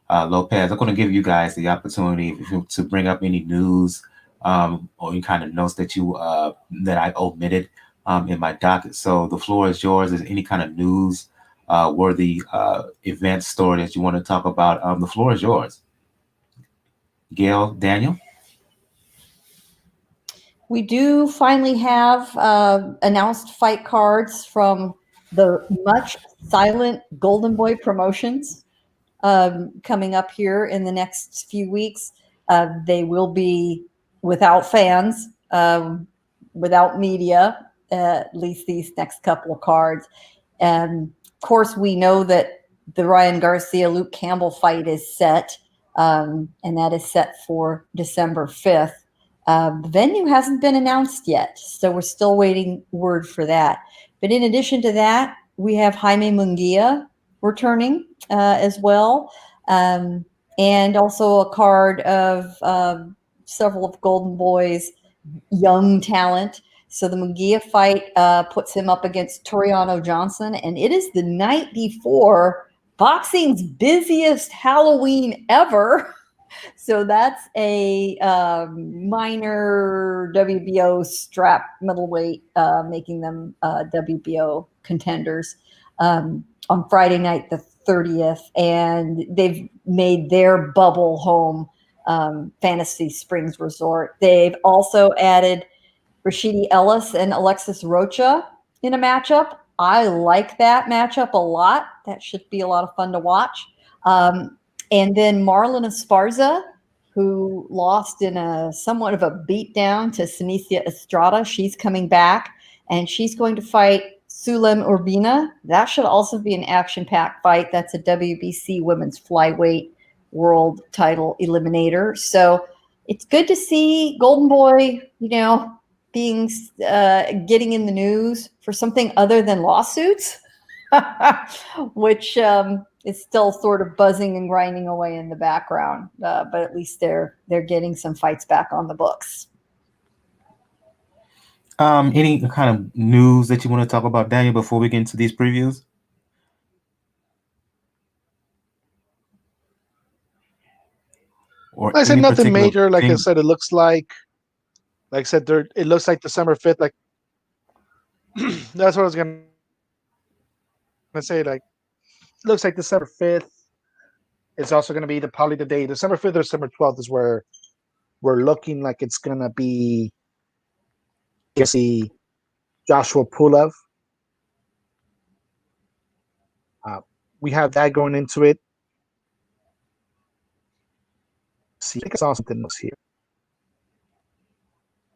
Lopez, I'm going to give you guys the opportunity to bring up any news or any kind of notes that that I omitted in my docket. So the floor is yours. Is any kind of news worthy event story that you want to talk about? The floor is yours. Gayle, Daniel? We do finally have announced fight cards from the much silent Golden Boy Promotions coming up here in the next few weeks. They will be without fans, without media, at least these next couple of cards. And of course, we know that the Ryan Garcia-Luke Campbell fight is set, and that is set for December 5th. The venue hasn't been announced yet, so we're still waiting word for that. But in addition to that, we have Jaime Munguia returning as well, and also a card of several of Golden Boy's young talent. So the Munguia fight puts him up against Toriano Johnson, and it is the night before boxing's busiest Halloween ever. So that's a minor WBO strap middleweight, making them WBO contenders on Friday night, the 30th. And they've made their bubble home, Fantasy Springs Resort. They've also added Rashidi Ellis and Alexis Rocha in a matchup. I like that matchup a lot. That should be a lot of fun to watch. And then Marlon Esparza, who lost in a somewhat of a beatdown to Sinicia Estrada. She's coming back, and she's going to fight Sulem Urbina. That should also be an action-packed fight. That's a WBC women's flyweight world title eliminator. So it's good to see Golden Boy, being getting in the news for something other than lawsuits, which is still sort of buzzing and grinding away in the background. But at least they're getting some fights back on the books. Any kind of news that you want to talk about, Daniel, before we get into these previews? Or I said nothing major. Like I said, it looks like I said, it looks like December 5th. Like that's what I was gonna say. Like, it looks like December 5th. It's also gonna be probably the day. December 5th or December 12th is where we're looking like it's gonna be. You see, Joshua Pulev. We have that going into it. See, I think I saw something else here.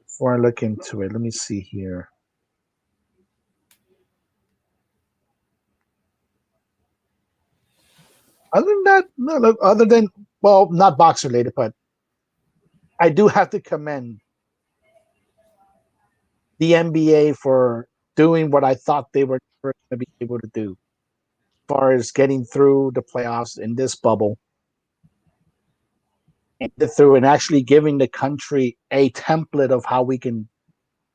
Before I look into it, let me see here. Other than that, no, other than, well, not box related, but I do have to commend the NBA for doing what I thought they were going to be able to do as far as getting through the playoffs in this bubble. And through and actually giving the country a template of how we can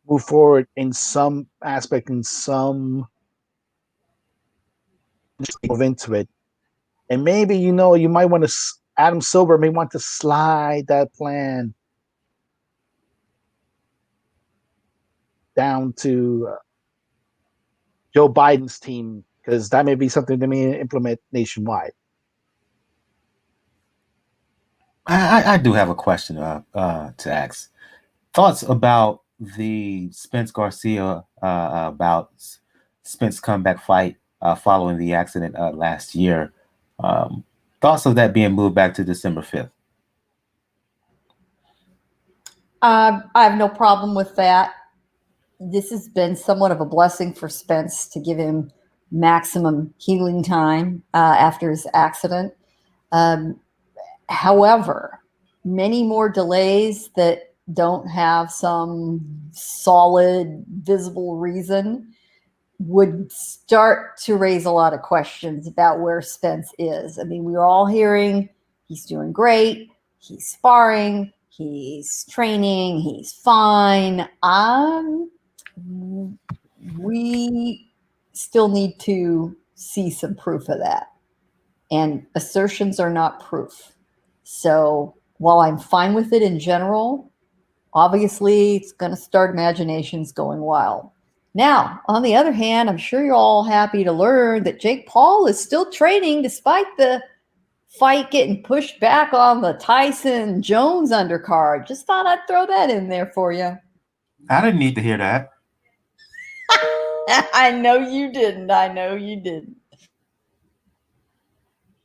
move forward in some aspect, in some move into it. And maybe, you might want to, Adam Silver may want to slide that plan down to Joe Biden's team, because that may be something they may implement nationwide. I do have a question to ask. Thoughts about the Spence Garcia about Spence comeback fight following the accident last year. Thoughts of that being moved back to December 5th? I have no problem with that. This has been somewhat of a blessing for Spence to give him maximum healing time after his accident. However, many more delays that don't have some solid, visible reason would start to raise a lot of questions about where Spence is. I mean, we were all hearing he's doing great, he's sparring, he's training, he's fine. We still need to see some proof of that. And assertions are not proof. So while I'm fine with it in general, obviously it's going to start imaginations going wild. Now, on the other hand, I'm sure you're all happy to learn that Jake Paul is still training despite the fight getting pushed back on the Tyson Jones undercard. Just thought I'd throw that in there for you. I didn't need to hear that. I know you didn't.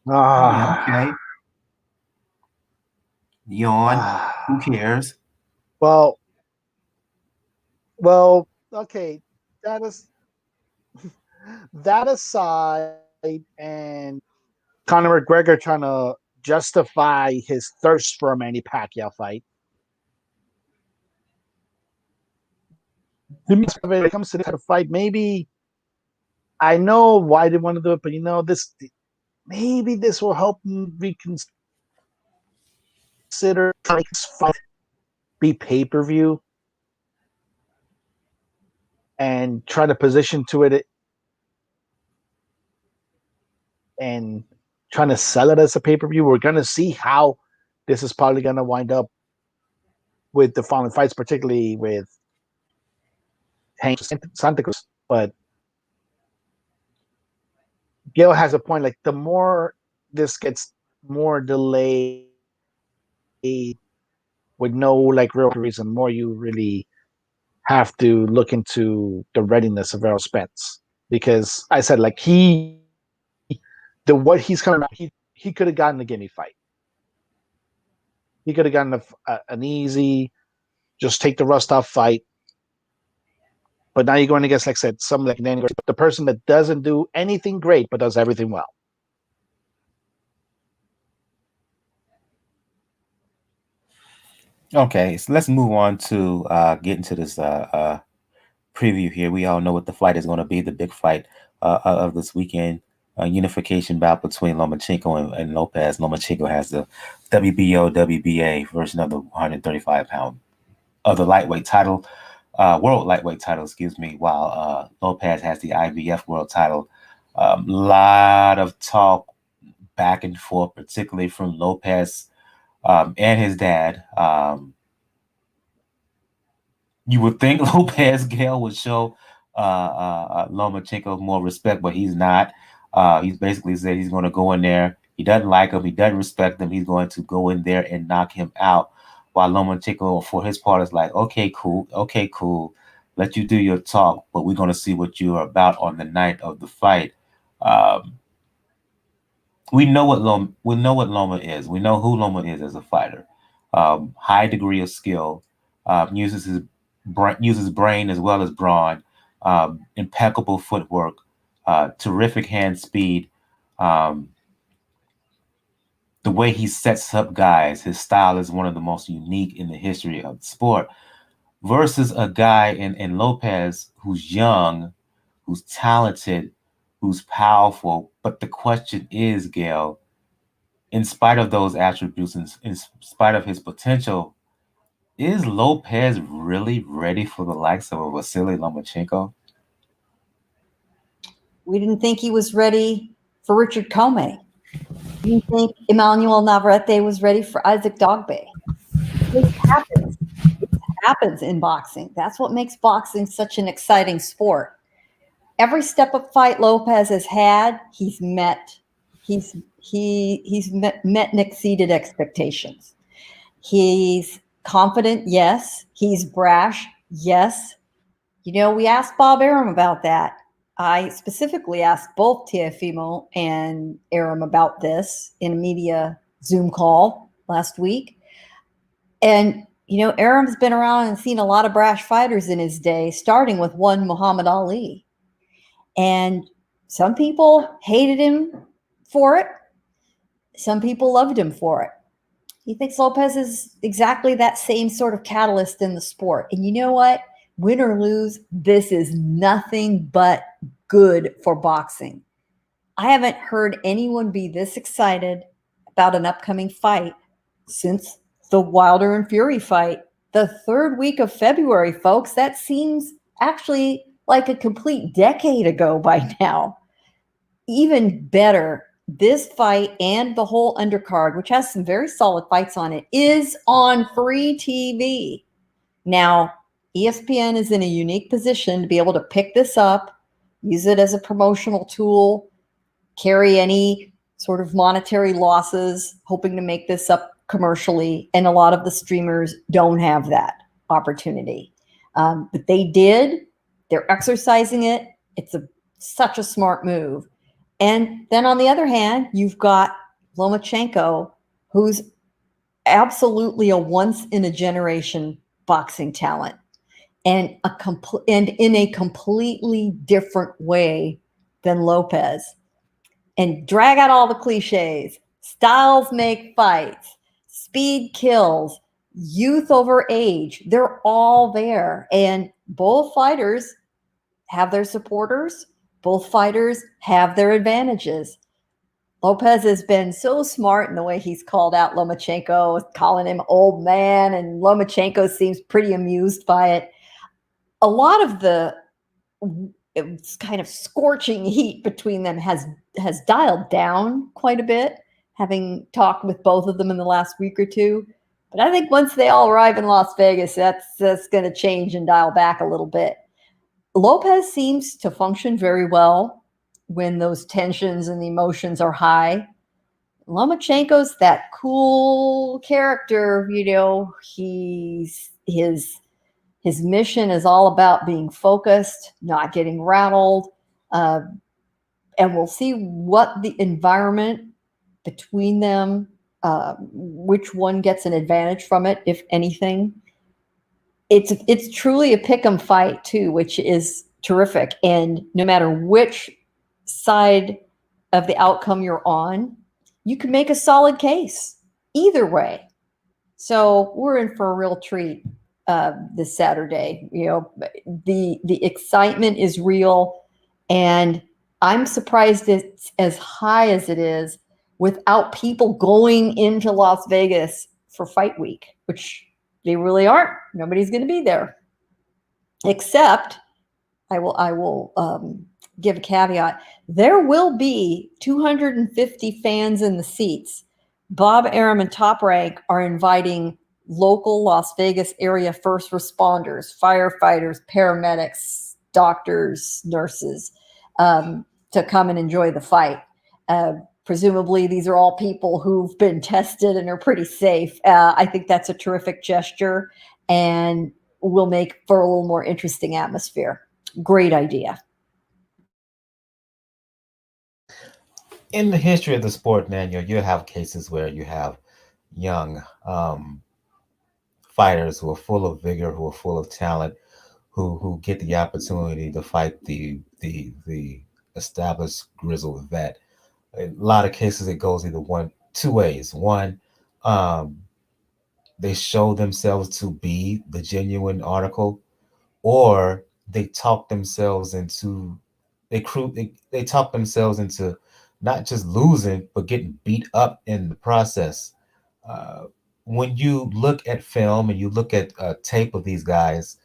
Okay. Yawn. Who cares? Well, okay. That aside, and Conor McGregor trying to justify his thirst for a Manny Pacquiao fight. When it comes to this kind of fight, maybe I know why they want to do it, but maybe this will help them reconsider this fight be pay-per-view and try to position to it and trying to sell it as a pay-per-view. We're going to see how this is probably going to wind up with the following fights, particularly with Santa Cruz. But Gayle has a point. Like, the more this gets more delayed with no like real reason, more you really have to look into the readiness of Errol Spence. Because I said, like, what he's coming out, he could have gotten a gimme fight. He could have gotten an easy, just take the rust off fight. But now you're going against, like I said, some like Danny Garcia, the person that doesn't do anything great but does everything well. Okay, so let's move on to get into this preview here. We all know what the fight is going to be, the big fight of this weekend. Unification bout between Lomachenko and Lopez. Lomachenko has the WBO, WBA version of the 135-pound of the lightweight title, world lightweight title, while Lopez has the IBF world title. Lot of talk back and forth, particularly from Lopez and his dad. You would think Lopez Gayle would show Lomachenko more respect, but he's not. He's basically said he's going to go in there. He doesn't like him. He doesn't respect him. He's going to go in there and knock him out. While Lomachenko, for his part, is like, okay, cool. Let you do your talk, but we're going to see what you are about on the night of the fight. We know what Loma is. We know who Loma is as a fighter. High degree of skill. Uses brain as well as brawn. Impeccable footwork. Terrific hand speed. The way he sets up guys, his style is one of the most unique in the history of the sport. Versus a guy in Lopez who's young, who's talented, who's powerful. But the question is, Gayle, in spite of those attributes, in spite of his potential, is Lopez really ready for the likes of a Vasiliy Lomachenko? We didn't think he was ready for Richard Comey. We didn't think Emanuel Navarrete was ready for Isaac Dogbe. This happens. It happens in boxing. That's what makes boxing such an exciting sport. Every step-up fight Lopez has had, he's met. He's met and exceeded expectations. He's confident, yes. He's brash, yes. You know, we asked Bob Arum about that. I specifically asked both Teofimo and Arum about this in a media Zoom call last week. And, you know, Arum's been around and seen a lot of brash fighters in his day, starting with one Muhammad Ali. And some people hated him for it. Some people loved him for it. He thinks Lopez is exactly that same sort of catalyst in the sport. And you know what? Win or lose, this is nothing but good for boxing. I haven't heard anyone be this excited about an upcoming fight since the Wilder and Fury fight. The third week of February, folks. That seems actually like a complete decade ago by now. Even better, this fight and the whole undercard, which has some very solid fights on it, is on free TV. Now, ESPN is in a unique position to be able to pick this up, use it as a promotional tool, carry any sort of monetary losses, hoping to make this up commercially. And a lot of the streamers don't have that opportunity. But they did. They're exercising it. It's such a smart move. And then on the other hand, you've got Lomachenko, who's absolutely a once-in-a-generation boxing talent. And in a completely different way than Lopez. And drag out all the cliches. Styles make fights. Speed kills. Youth over age. They're all there. And both fighters have their supporters. Both fighters have their advantages. Lopez has been so smart in the way he's called out Lomachenko, calling him old man, and Lomachenko seems pretty amused by it. A lot of the kind of scorching heat between them has dialed down quite a bit, having talked with both of them in the last week or two. But I think once they all arrive in Las Vegas, that's going to change and dial back a little bit. Lopez seems to function very well when those tensions and the emotions are high. Lomachenko's that cool character, his mission is all about being focused, not getting rattled. And we'll see what the environment between them, which one gets an advantage from it, if anything. It's truly a pick'em fight too, which is terrific. And no matter which side of the outcome you're on, you can make a solid case either way. So we're in for a real treat this Saturday. The excitement is real, and I'm surprised it's as high as it is without people going into Las Vegas for fight week, which they really aren't. Nobody's going to be there, except I will give a caveat. There will be 250 fans in the seats. Bob Arum and Top Rank are inviting local Las Vegas area first responders, firefighters, paramedics, doctors, nurses, to come and enjoy the fight. Presumably, these are all people who've been tested and are pretty safe. I think that's a terrific gesture and will make for a little more interesting atmosphere. Great idea. In the history of the sport, man, you have cases where you have young fighters who are full of vigor, who are full of talent, who get the opportunity to fight the established grizzled vet. In a lot of cases, it goes either two ways. One, they show themselves to be the genuine article, or they talk themselves into they talk themselves into not just losing, but getting beat up in the process. When you look at film and you look at tape of these guys,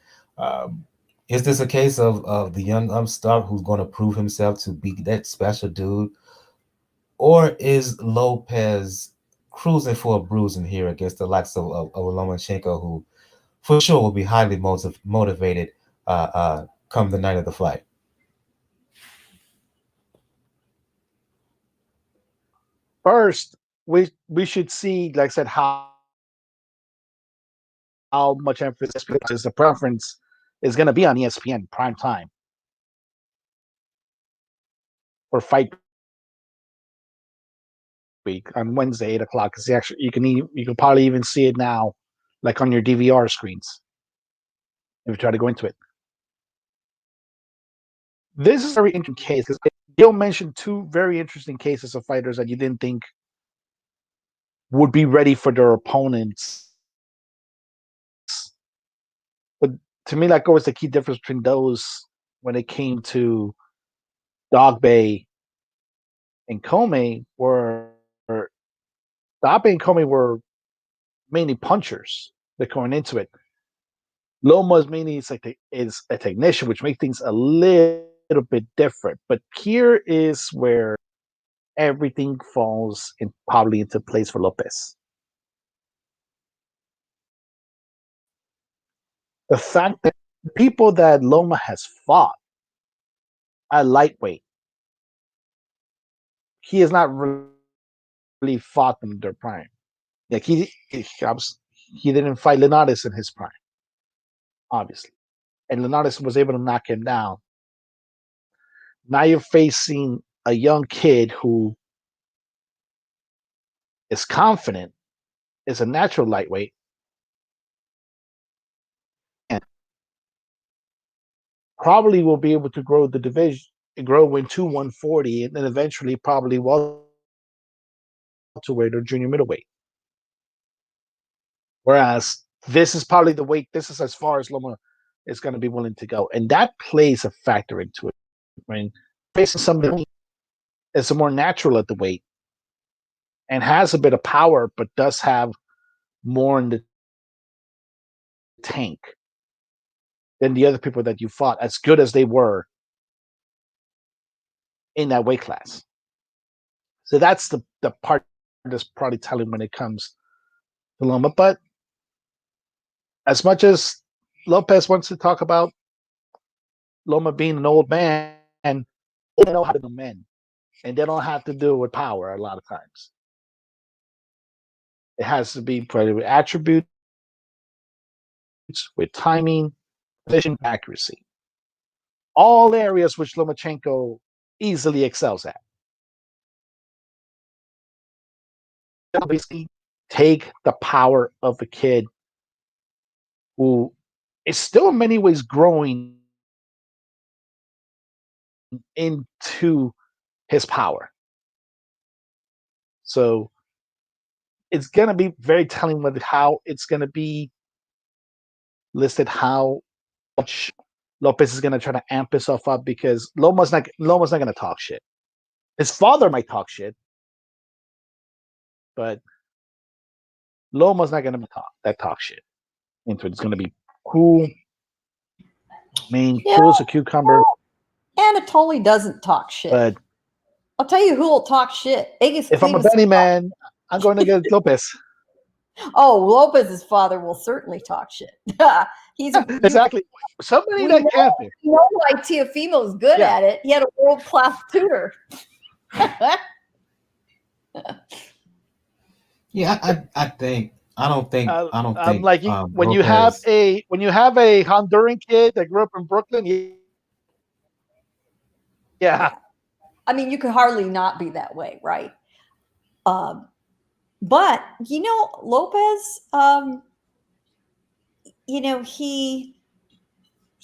is this a case of the young upstart who's going to prove himself to be that special dude? Or is Lopez cruising for a bruising here against the likes of Lomachenko, who for sure will be highly motivated come the night of the fight? First, we should see, like I said, how much emphasis, because the preference is going to be on ESPN prime time for fight week on Wednesday, 8:00. Because actually, you can probably even see it now, like on your DVR screens, if you try to go into it. This is a very interesting case because Gayle mentioned two very interesting cases of fighters that you didn't think would be ready for their opponents. But to me, that was the key difference between those when it came to Dogbe and Comey, were Dogbe and Comey were mainly punchers that going into it. Loma's mainly is a technician, which makes things a little bit different. But here is where everything falls probably into place for Lopez. The fact that the people that Loma has fought at lightweight, he has not really fought them in their prime. Like he didn't fight Linares in his prime, obviously, and Linares was able to knock him down. Now you're facing a young kid who is confident, is a natural lightweight, and probably will be able to grow the division, grow into 140, and then eventually probably welterweight or junior middleweight. Whereas this is probably the weight, this is as far as Loma is going to be willing to go. And that plays a factor into it. I mean, facing somebody is a more natural at the weight and has a bit of power, but does have more in the tank than the other people that you fought, as good as they were in that weight class. So that's the part just probably telling when it comes to Loma. But as much as Lopez wants to talk about Loma being an old man, they know how to do men, and they don't have to do it with power a lot of times. It has to be with attributes, with timing, precision, accuracy. All areas which Lomachenko easily excels at. Basically, take the power of a kid who is still in many ways growing into his power. So it's going to be very telling with how it's going to be listed, how much Lopez is going to try to amp himself up, because Loma's not going to talk shit. His father might talk shit, but Loma's not going to talk shit into it. It's going to be cool. Cool as a cucumber. Anatoly doesn't talk shit. But I'll tell you who will talk shit. If I'm a betting man, I'm going to get Lopez. Oh, Lopez's father will certainly talk shit. He's exactly somebody that can't be. You know why Teofimo's good at it. He had a world-class tutor. Yeah, I don't think. Like when you have a Honduran kid that grew up in Brooklyn. Yeah. I mean, you could hardly not be that way, right? But Lopez, he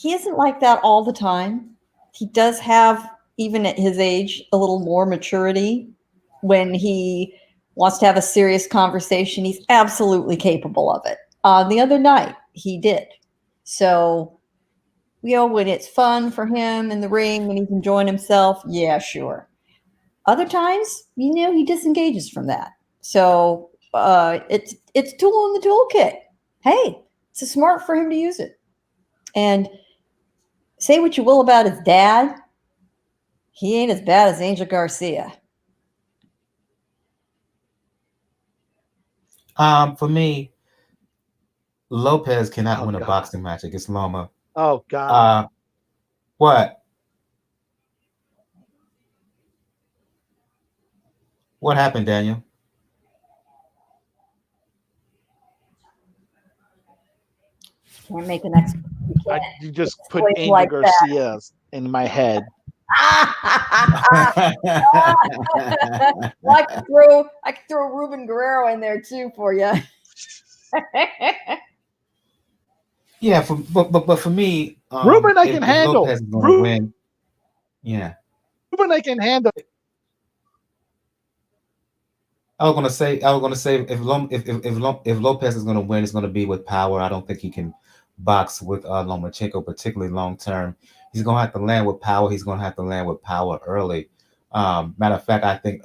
isn't like that all the time. He does have, even at his age, a little more maturity. When he wants to have a serious conversation, he's absolutely capable of it. The other night, he did. So, when it's fun for him in the ring, when he's enjoying himself, yeah, sure. Other times, he disengages from that. So it's a tool in the toolkit. Hey, it's smart for him to use it. And say what you will about his dad, he ain't as bad as Angel Garcia. For me, Lopez cannot win a boxing match against Loma. Oh God! What? What happened, Daniel? Can't make an next. You just put Angel like Garcia in my head. I could throw Ruben Guerrero in there too for you. Yeah, but for me, Ruben I can handle. Lopez is going to win. Yeah, Ruben I can handle. I was gonna say if Lopez is gonna win, it's gonna be with power. I don't think he can box with Lomachenko, particularly long term. He's gonna have to land with power. He's gonna have to land with power early. Matter of fact, I think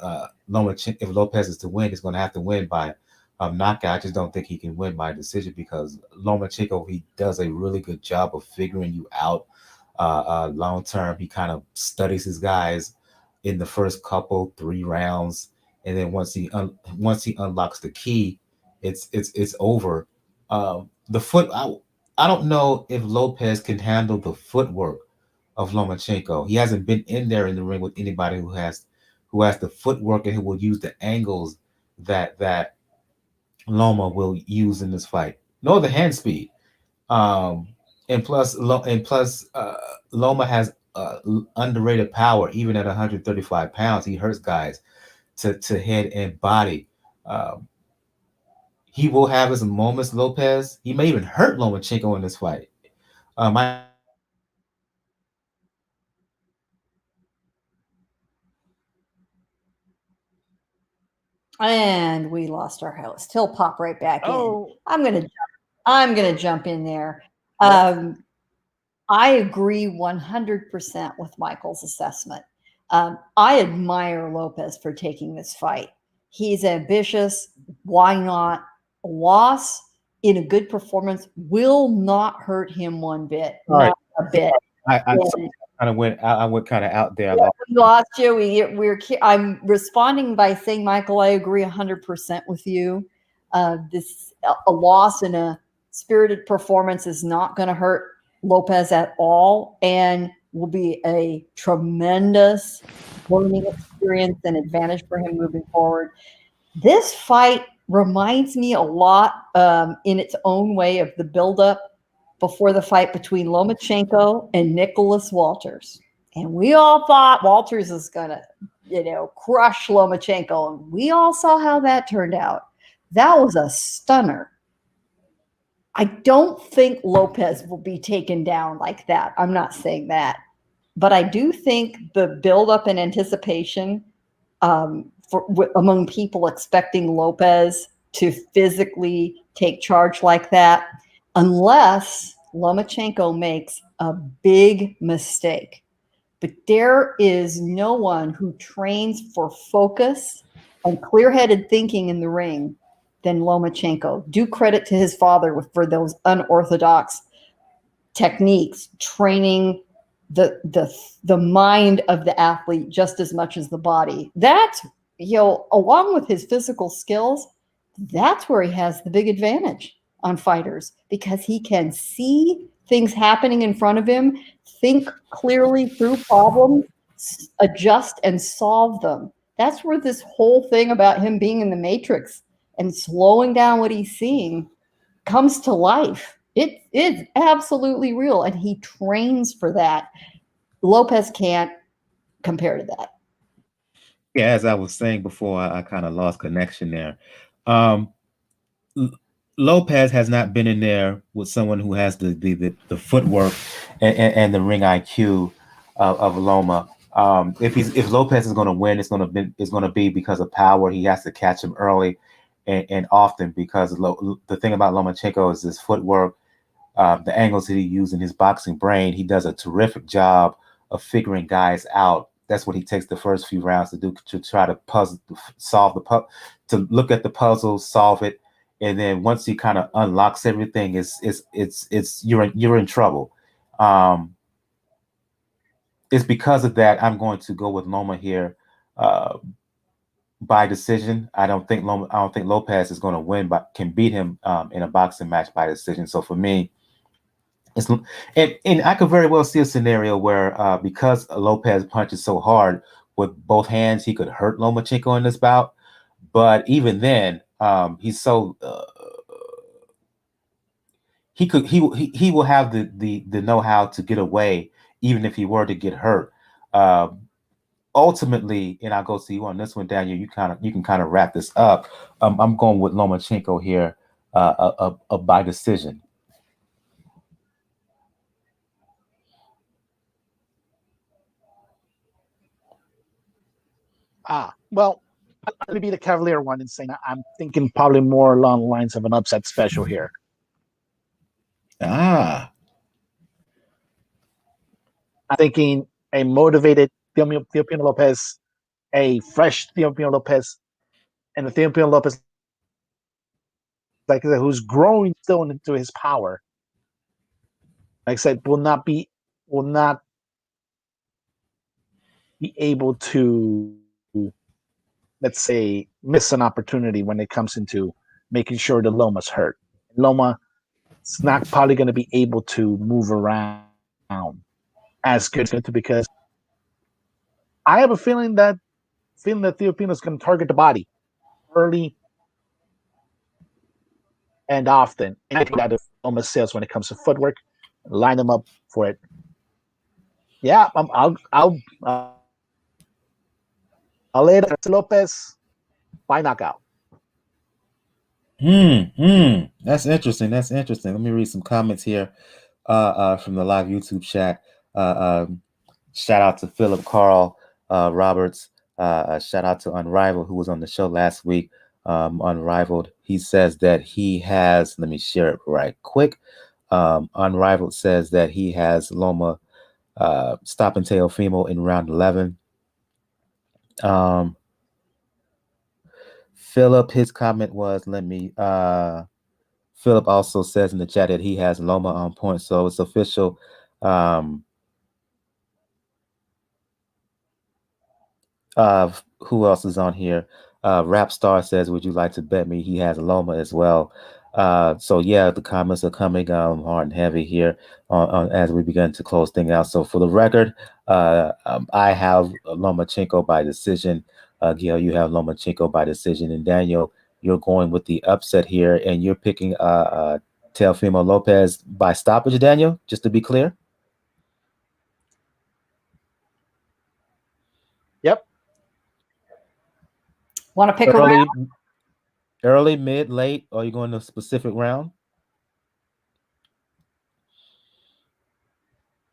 Lomachenko, if Lopez is to win, he's gonna have to win by knockout. I just don't think he can win by decision, because Lomachenko, he does a really good job of figuring you out long term. He kind of studies his guys in the first 3 rounds. And then once he unlocks the key, it's over. The foot, I don't know if Lopez can handle the footwork of Lomachenko. He hasn't been in there in the ring with anybody who has the footwork and who will use the angles that Loma will use in this fight. Nor the hand speed. And plus Loma has underrated power. Even at 135 pounds, he hurts guys to head and body. He will have his moments, Lopez. He may even hurt Lomachenko in this fight. And we lost our host. He'll pop right back in. I'm gonna jump in there. I agree 100% with Michael's assessment. I admire Lopez for taking this fight. He's ambitious. Why not? A loss in a good performance will not hurt him one bit. Not a bit. kind of went. I went kind of out there. Yeah, we lost you. I'm responding by saying, Michael, I agree 100% with you. A loss in a spirited performance is not going to hurt Lopez at all, and will be a tremendous learning experience and advantage for him moving forward. This fight reminds me a lot, in its own way, of the buildup before the fight between Lomachenko and Nicholas Walters. And we all thought Walters is going to, crush Lomachenko. And we all saw how that turned out. That was a stunner. I don't think Lopez will be taken down like that. I'm not saying that. But I do think the buildup and anticipation among people expecting Lopez to physically take charge like that, unless Lomachenko makes a big mistake. But there is no one who trains for focus and clear-headed thinking in the ring than Lomachenko. Do credit to his father for those unorthodox techniques, training the mind of the athlete just as much as the body. That's, along with his physical skills, that's where he has the big advantage on fighters, because he can see things happening in front of him, think clearly through problems, adjust and solve them. That's where this whole thing about him being in the Matrix and slowing down what he's seeing comes to life. It is absolutely real, and he trains for that. Lopez can't compare to that. Yeah, as I was saying before, I kind of lost connection there. Lopez has not been in there with someone who has the footwork and the ring IQ of Loma. If Lopez is going to win, it's going to be because of power. He has to catch him early and often, because the thing about Lomachenko is his footwork, the angles that he uses in his boxing brain. He does a terrific job of figuring guys out. That's what he takes the first few rounds to do, to try to to look at the puzzle, solve it. And then once he kind of unlocks everything, you're in trouble. It's because of that I'm going to go with Loma here by decision. I don't think Lopez is going to win, but can beat him in a boxing match by decision. So for me, and I could very well see a scenario where because Lopez punches so hard with both hands, he could hurt Lomachenko in this bout. But even then, he's so he will have the know-how to get away, even if he were to get hurt. Ultimately, and I'll go see you on this one, Daniel. You can kind of wrap this up. I'm going with Lomachenko here, by decision. Well, I'm going to be the cavalier one and saying I'm thinking probably more along the lines of an upset special here. I'm thinking a motivated Teofimo Lopez, a fresh Teofimo Lopez, and a Teofimo Lopez, like I said, who's growing still into his power. Like I said, will not be able to, let's say, miss an opportunity when it comes into making sure that Loma's hurt. Loma is not probably going to be able to move around as good, because I have a feeling that Teofimo is going to target the body early and often. And I think that if Loma sails when it comes to footwork, line them up for it. Yeah, I'll lay it to Lopez by knockout. That's interesting. Let me read some comments here from the live YouTube chat. Shout out to Philip Carl Roberts. Shout out to Unrivaled, who was on the show last week. Unrivaled, he says that he has, let me share it right quick. Unrivaled says that he has Loma stopping Teofimo in round 11. Philip, his comment was, Philip also says in the chat that he has Loma on point, so it's official. Who else is on here? Rap Star says, "Would you like to bet me?" He has Loma as well. So yeah, the comments are coming hard and heavy here as we begin to close things out. So for the record, I have Lomachenko by decision. Gayle, you have Lomachenko by decision, and Daniel, you're going with the upset here, and you're picking Teofimo Lopez by stoppage. Daniel, just to be clear. Yep. Want to pick a round? Early, mid, late, or are you going to a specific round?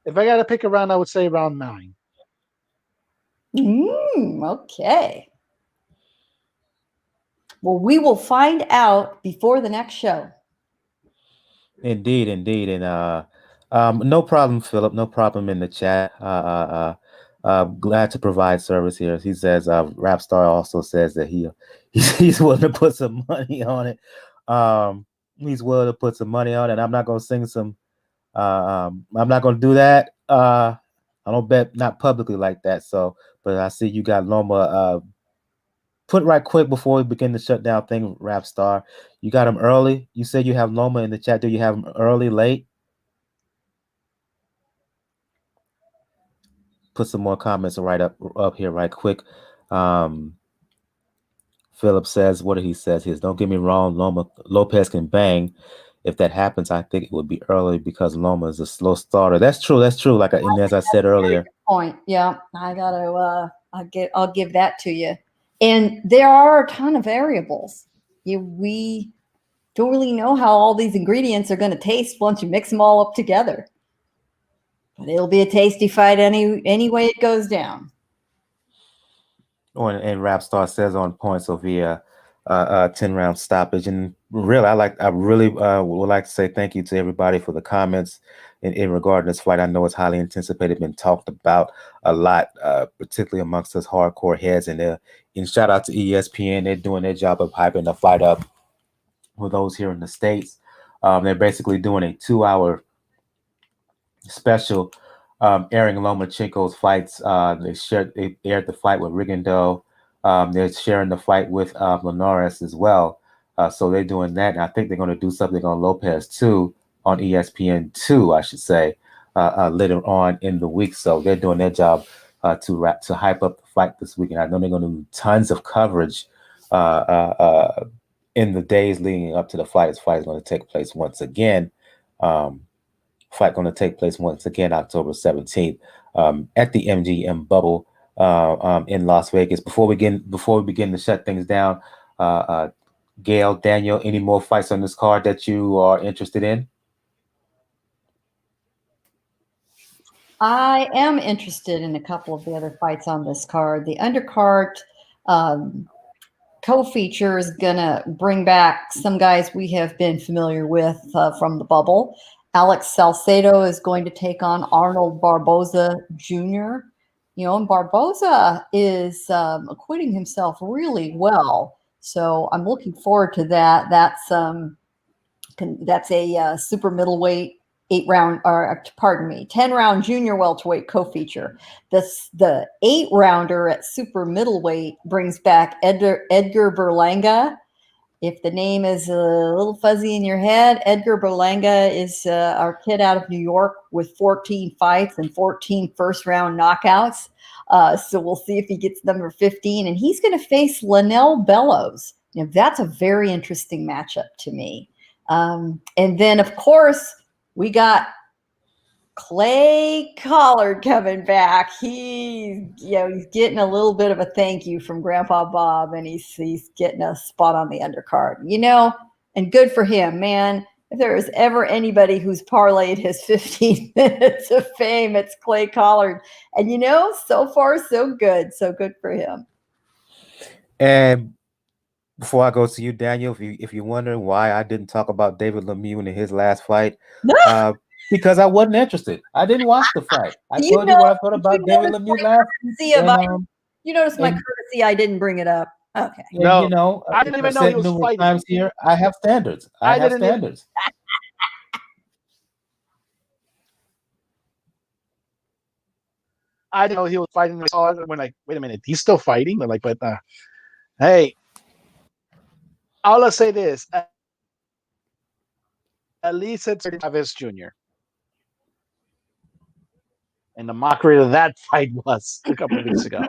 If I got to pick a round, I would say round 9. Okay. Well, we will find out before the next show. Indeed, and no problem, Philip. No problem in the chat. Glad to provide service here. He says, Rapstar also says that he's willing to put some money on it. He's willing to put some money on it. I'm not gonna sing some. I'm not gonna do that. I don't bet, not publicly like that. So, but I see you got Loma. Put right quick before we begin the shutdown thing, Rapstar. You got him early. You said you have Loma in the chat. Do you have him early, late? Put some more comments right up here right quick. Philip says, what did he says here? Don't get me wrong, Lopez can bang. If that happens, I think it would be early because Loma is a slow starter. That's true. Like as I said earlier. Point. Yeah, I gotta. I'll give that to you. And there are a ton of variables. We don't really know how all these ingredients are going to taste once you mix them all up together. But it'll be a tasty fight any way it goes down. And Rapstar says on point, so via 10-round stoppage. And really, I really would like to say thank you to everybody for the comments in regard to this fight. I know it's highly anticipated, been talked about a lot, particularly amongst us hardcore heads. And shout out to ESPN. They're doing their job of hyping the fight up for those here in the States. They're basically doing a 2-hour special airing Lomachenko's fights. They aired the fight with Rigondeaux. They're sharing the fight with Linares as well. So they're doing that. And I think they're going to do something on Lopez too, on ESPN 2, I should say, later on in the week. So they're doing their job to hype up the fight this weekend. I know they're going to do tons of coverage in the days leading up to the fight. This fight is going to take place once again. Fight going to take place once again October 17th at the MGM Bubble in Las Vegas. Before we begin to shut things down, Gayle, Daniel, any more fights on this card that you are interested in? I am interested in a couple of the other fights on this card. The undercard co-feature is going to bring back some guys we have been familiar with from the bubble. Alex Salcedo is going to take on Arnold Barboza Jr. And Barboza is acquitting himself really well. So I'm looking forward to that. That's a super middledweight 10-round junior welterweight co-feature. The 8-rounder at super middleweight brings back Edgar Berlanga. If the name is a little fuzzy in your head, Edgar Berlanga is our kid out of New York with 14 fights and 14 first-round knockouts. So we'll see if he gets number 15. And he's going to face Linnell Bellows. That's a very interesting matchup to me. And then, of course, we got Clay Collard coming back. He's getting a little bit of a thank you from Grandpa Bob, and he's getting a spot on the undercard. And good for him, man. If there is ever anybody who's parlayed his 15 minutes of fame, it's Clay Collard. And so far so good. So good for him. And before I go to you, Daniel, if you're wondering why I didn't talk about David Lemieux in his last fight, because I wasn't interested. I didn't watch the fight. I told you what I thought about David Lemieux last. You noticed my courtesy. I didn't bring it up. Okay. No, I didn't even know he was fighting. Times here, I have standards. I have standards. I didn't know he was fighting. When like, wait a minute, he's still fighting. They're like, but hey, I'll say this: at least it's Chavez Jr. And the mockery of that fight was a couple of weeks ago.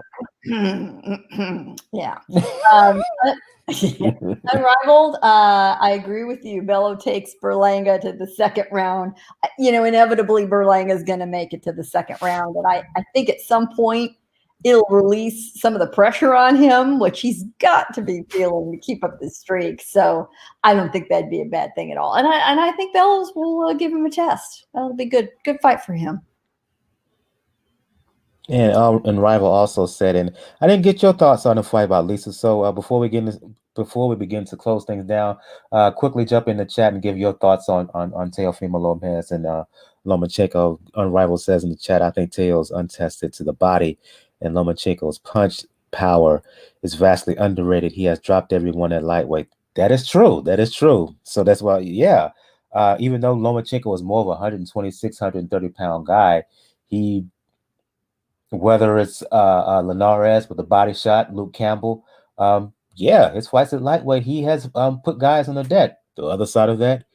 Yeah. Unrivaled. I agree with you. Bello takes Berlanga to the second round. Inevitably Berlanga is going to make it to the second round. And I think at some point it'll release some of the pressure on him, which he's got to be feeling to keep up the streak. So I don't think that'd be a bad thing at all. And I think Bellows will give him a test. That'll be good fight for him. And Rival also said, and I didn't get your thoughts on the fight about Lisa. So before we begin to close things down, quickly jump in the chat and give your thoughts on Teofimo Lopez and Lomachenko. Unrivaled says in the chat, I think Teo's untested to the body, and Lomachenko's punch power is vastly underrated. He has dropped everyone at lightweight. That is true. So that's why, yeah. Even though Lomachenko was more of a 126, 130-pound guy, whether it's Linares with the body shot, Luke Campbell, his fights at lightweight, he has put guys on the deck. The other side of that,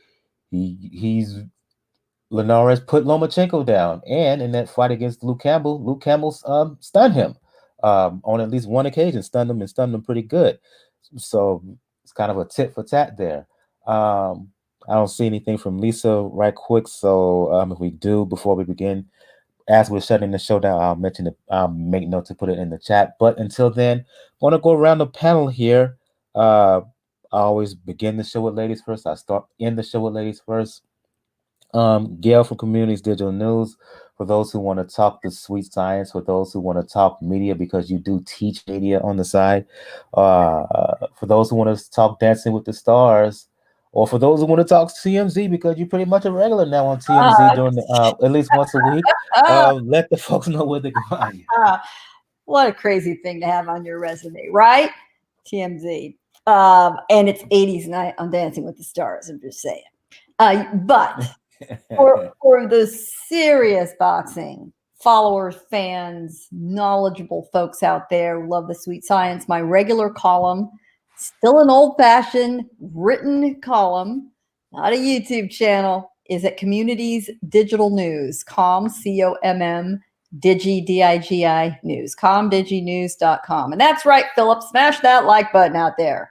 he's Linares put Lomachenko down, and in that fight against Luke Campbell stunned him on at least one occasion, stunned him pretty good. So it's kind of a tit for tat there. I don't see anything from Lisa right quick, so if we do, before we begin, as we're shutting the show down, I'll make note to put it in the chat. But until then, I want to go around the panel here. I always begin the show with ladies first. I end the show with ladies first. Gayle from Communities Digital News. For those who want to talk the sweet science, for those who want to talk media, because you do teach media on the side. For those who want to talk Dancing with the Stars. Or for those who want to talk TMZ, because you're pretty much a regular now on TMZ during at least once a week. Let the folks know where they can find you. What a crazy thing to have on your resume, right? TMZ. And it's 80s night on Dancing with the Stars, I'm just saying. But for the serious boxing followers, fans, knowledgeable folks out there who love the sweet science, my regular column, still an old-fashioned written column, not a YouTube channel, is at Communities Digital News, COM, C-O-M-M, Digi, D-I-G-I, News, comdiginews.com. And that's right, Philip, smash that like button out there.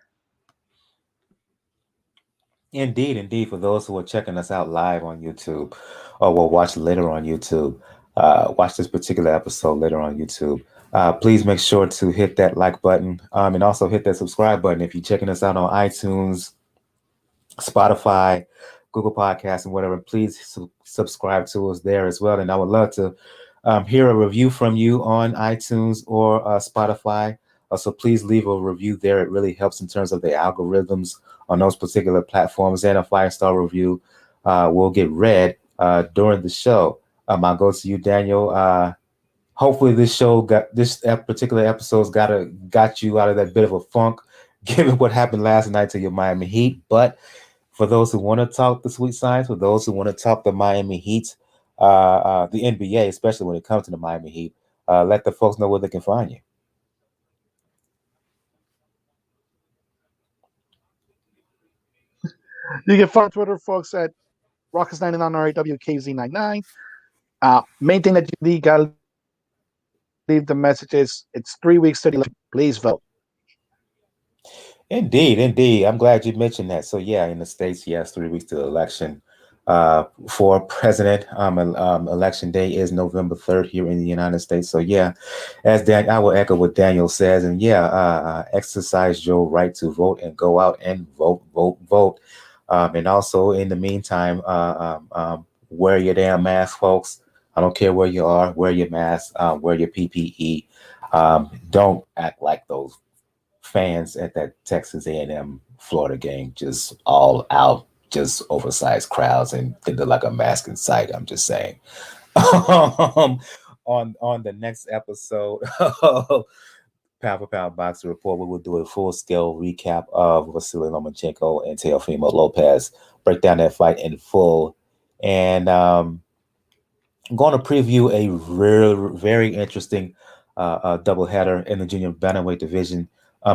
Indeed. For those who are checking us out live on YouTube, or will watch later on YouTube, watch this particular episode later on YouTube, please make sure to hit that like button and also hit that subscribe button. If you're checking us out on iTunes, Spotify, Google Podcasts, and whatever, please subscribe to us there as well. And I would love to hear a review from you on iTunes or Spotify. So please leave a review there. It really helps in terms of the algorithms on those particular platforms, and a 5-star review will get read during the show. I'll go to you, Daniel. Hopefully this particular episode's got you out of that bit of a funk, given what happened last night to your Miami Heat. But for those who want to talk the sweet science, for those who want to talk the Miami Heat, the NBA, especially when it comes to the Miami Heat, let the folks know where they can find you. You can find Twitter, folks, at Raucous99, RAWKZ99. Main thing that you gotta leave the messages. It's 3 weeks to the election. Please vote. Indeed. I'm glad you mentioned that. So yeah, in the States, yes, 3 weeks to the election for president. Election day is November 3rd here in the United States. So yeah, I will echo what Daniel says, and exercise your right to vote and go out and vote. And also in the meantime, wear your damn mask, folks. I don't care where you are. Wear your mask. Wear your PPE. Don't act like those fans at that Texas A&M Florida game, just all out, just oversized crowds, and they look like a mask in sight. I'm just saying. On the next episode of Pound for Pound Boxing Report, we will do a full-scale recap of Vasiliy Lomachenko and Teofimo Lopez, break down that fight in full, and I'm going to preview a very interesting doubleheader in the junior bantamweight division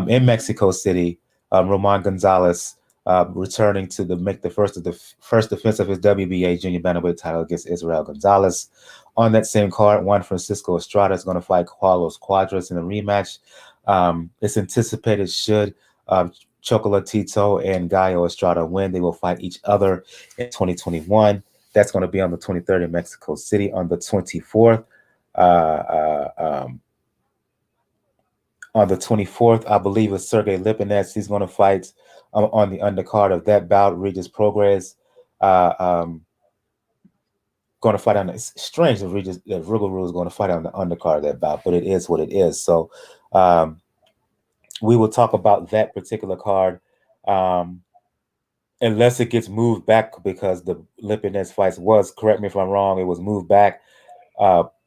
in Mexico City. Roman Gonzalez returning to make the first defense of his WBA junior bantamweight title against Israel Gonzalez. On that same card, Juan Francisco Estrada is going to fight Carlos Cuadras in a rematch. It's anticipated should Chocolatito and Gallo Estrada win, they will fight each other in 2021. That's going to be on the 23rd in Mexico City. On the 24th, I believe it's Sergey Lipinets. He's going to fight on the undercard of that bout. Regis Prograis going to fight on. It's strange that Rougarou is going to fight on the undercard of that bout, but it is what it is. So we will talk about that particular card. Unless it gets moved back, because the Lipinets fights was, correct me if I'm wrong, it was moved back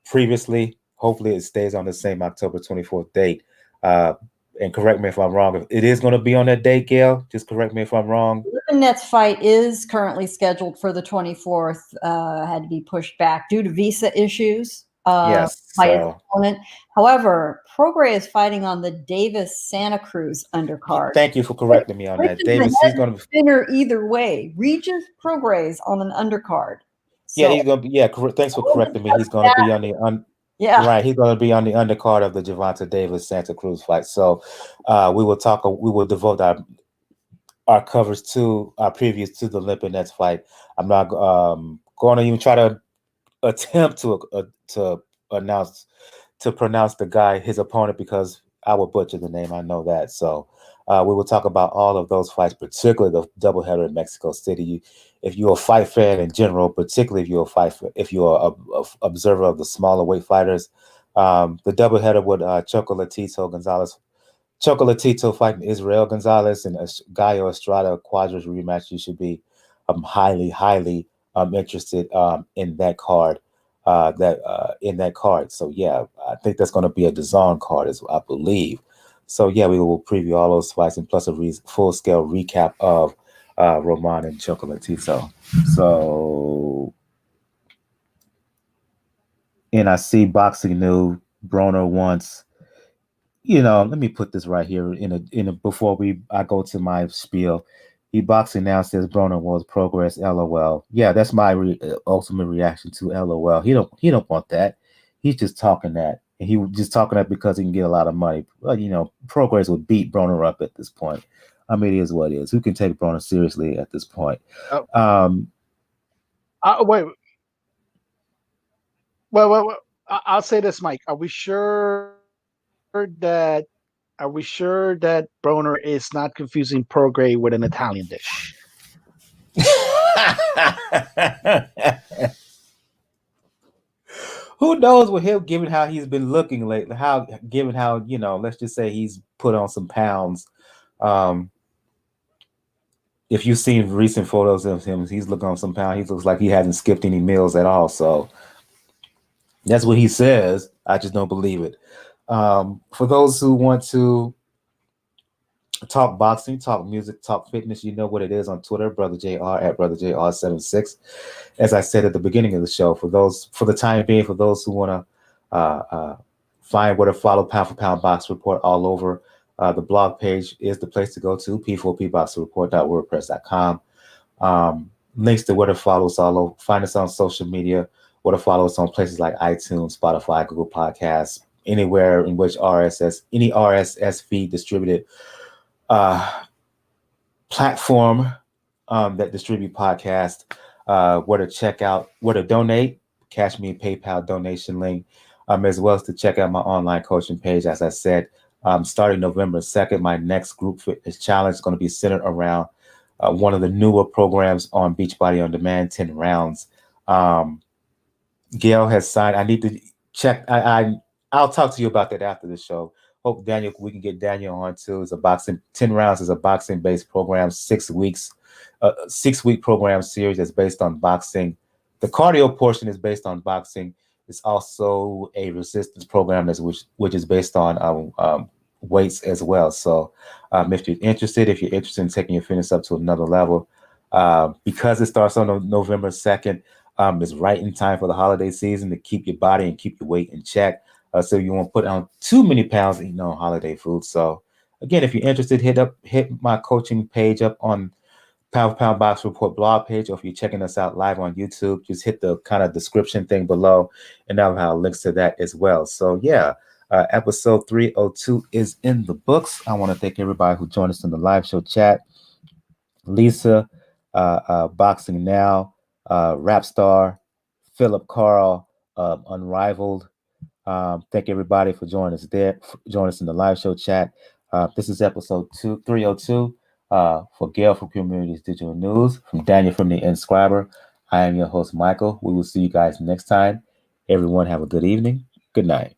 previously. Hopefully it stays on the same October 24th date. And correct me if I'm wrong. If it is going to be on that date, Gayle, just correct me if I'm wrong. Lipinets fight is currently scheduled for the 24th. Had to be pushed back due to visa issues. Yes. By his opponent. However, Prograis is fighting on the Davis Santa Cruz undercard. Thank you for correcting me on that. Davis, he's going to be winner either way. Regis Prograis on an undercard. So, he's going to be. Yeah, thanks for correcting me. He's going to be on the right. He's going to be on the undercard of the Gervonta Davis Santa Cruz fight. So we will devote our coverage to our previews to the Lipinets fight. I'm not going to even try to attempt to pronounce the guy, his opponent, because I will butcher the name. I know that. So we will talk about all of those fights, particularly the doubleheader in Mexico City. If you're a fight fan in general, particularly if you're a observer of the smaller weight fighters, the doubleheader with Chocolatito fighting Israel Gonzalez and Gallo Estrada Cuadras rematch. You should be highly interested in that card. In that card. So yeah, I think that's going to be a DAZN card, I believe. So yeah, we will preview all those fights and plus a full-scale recap of Roman and Chocolatito. So, and I see Boxing New Broner wants, let me put this right here before I go to my spiel. Boxing Now says Broner wants progress. LOL. Yeah, that's my ultimate reaction to LOL. He don't want that. He's just talking that, and he just talking that because he can get a lot of money. Well, progress would beat Broner up at this point. I mean, it is what it is. Who can take Broner seriously at this point? Wait. Well, I'll say this, Mike. Are we sure that Broner is not confusing Prograis with an Italian dish? Who knows with him, given how he's been looking lately, given how let's just say he's put on some pounds. If you've seen recent photos of him, he's looking on some pounds. He looks like he hasn't skipped any meals at all. So that's what he says. I just don't believe it. For those who want to talk boxing, talk music, talk fitness, you know what it is on Twitter, Brother JR at Brother JR76. As I said at the beginning of the show, for the time being, for those who want to find where to follow Pound for Pound Box Report all over, the blog page is the place to go to, p4pboxreport.wordpress.com. Links to where to follow us all over. Find us on social media, where to follow us on places like iTunes, Spotify, Google Podcasts, anywhere in which any RSS feed distributed platform that distribute podcasts, where to check out, where to donate, Cash Me a PayPal donation link, as well as to check out my online coaching page. As I said, starting November 2nd, my next group fitness challenge is going to be centered around one of the newer programs on Beachbody On Demand, 10 rounds. Gayle has signed. I need to check. I'll talk to you about that after the show. Hope we can get Daniel on too. It's a boxing 10 rounds is a boxing based program, 6 weeks, 6-week program series that's based on boxing. The cardio portion is based on boxing. It's also a resistance program which is based on weights as well. So if you're interested in taking your fitness up to another level, because it starts on November 2nd, It's right in time for the holiday season to keep your body and keep your weight in check. So you won't put on too many pounds eating on holiday food. So again, if you're interested, hit my coaching page up on Pound for Pound Box Report blog page, or if you're checking us out live on YouTube, just hit the kind of description thing below, and I'll have links to that as well. So yeah, episode 302 is in the books. I want to thank everybody who joined us in the live show chat. Lisa, Boxing Now, Rap Star, Philip Carl, Unrivaled. Thank everybody for joining us in the live show chat. This is episode 302 for Gayle from Communities Digital News, from Daniel from the Inscriber. I am your host, Michael. We will see you guys next time. Everyone have a good evening. Good night.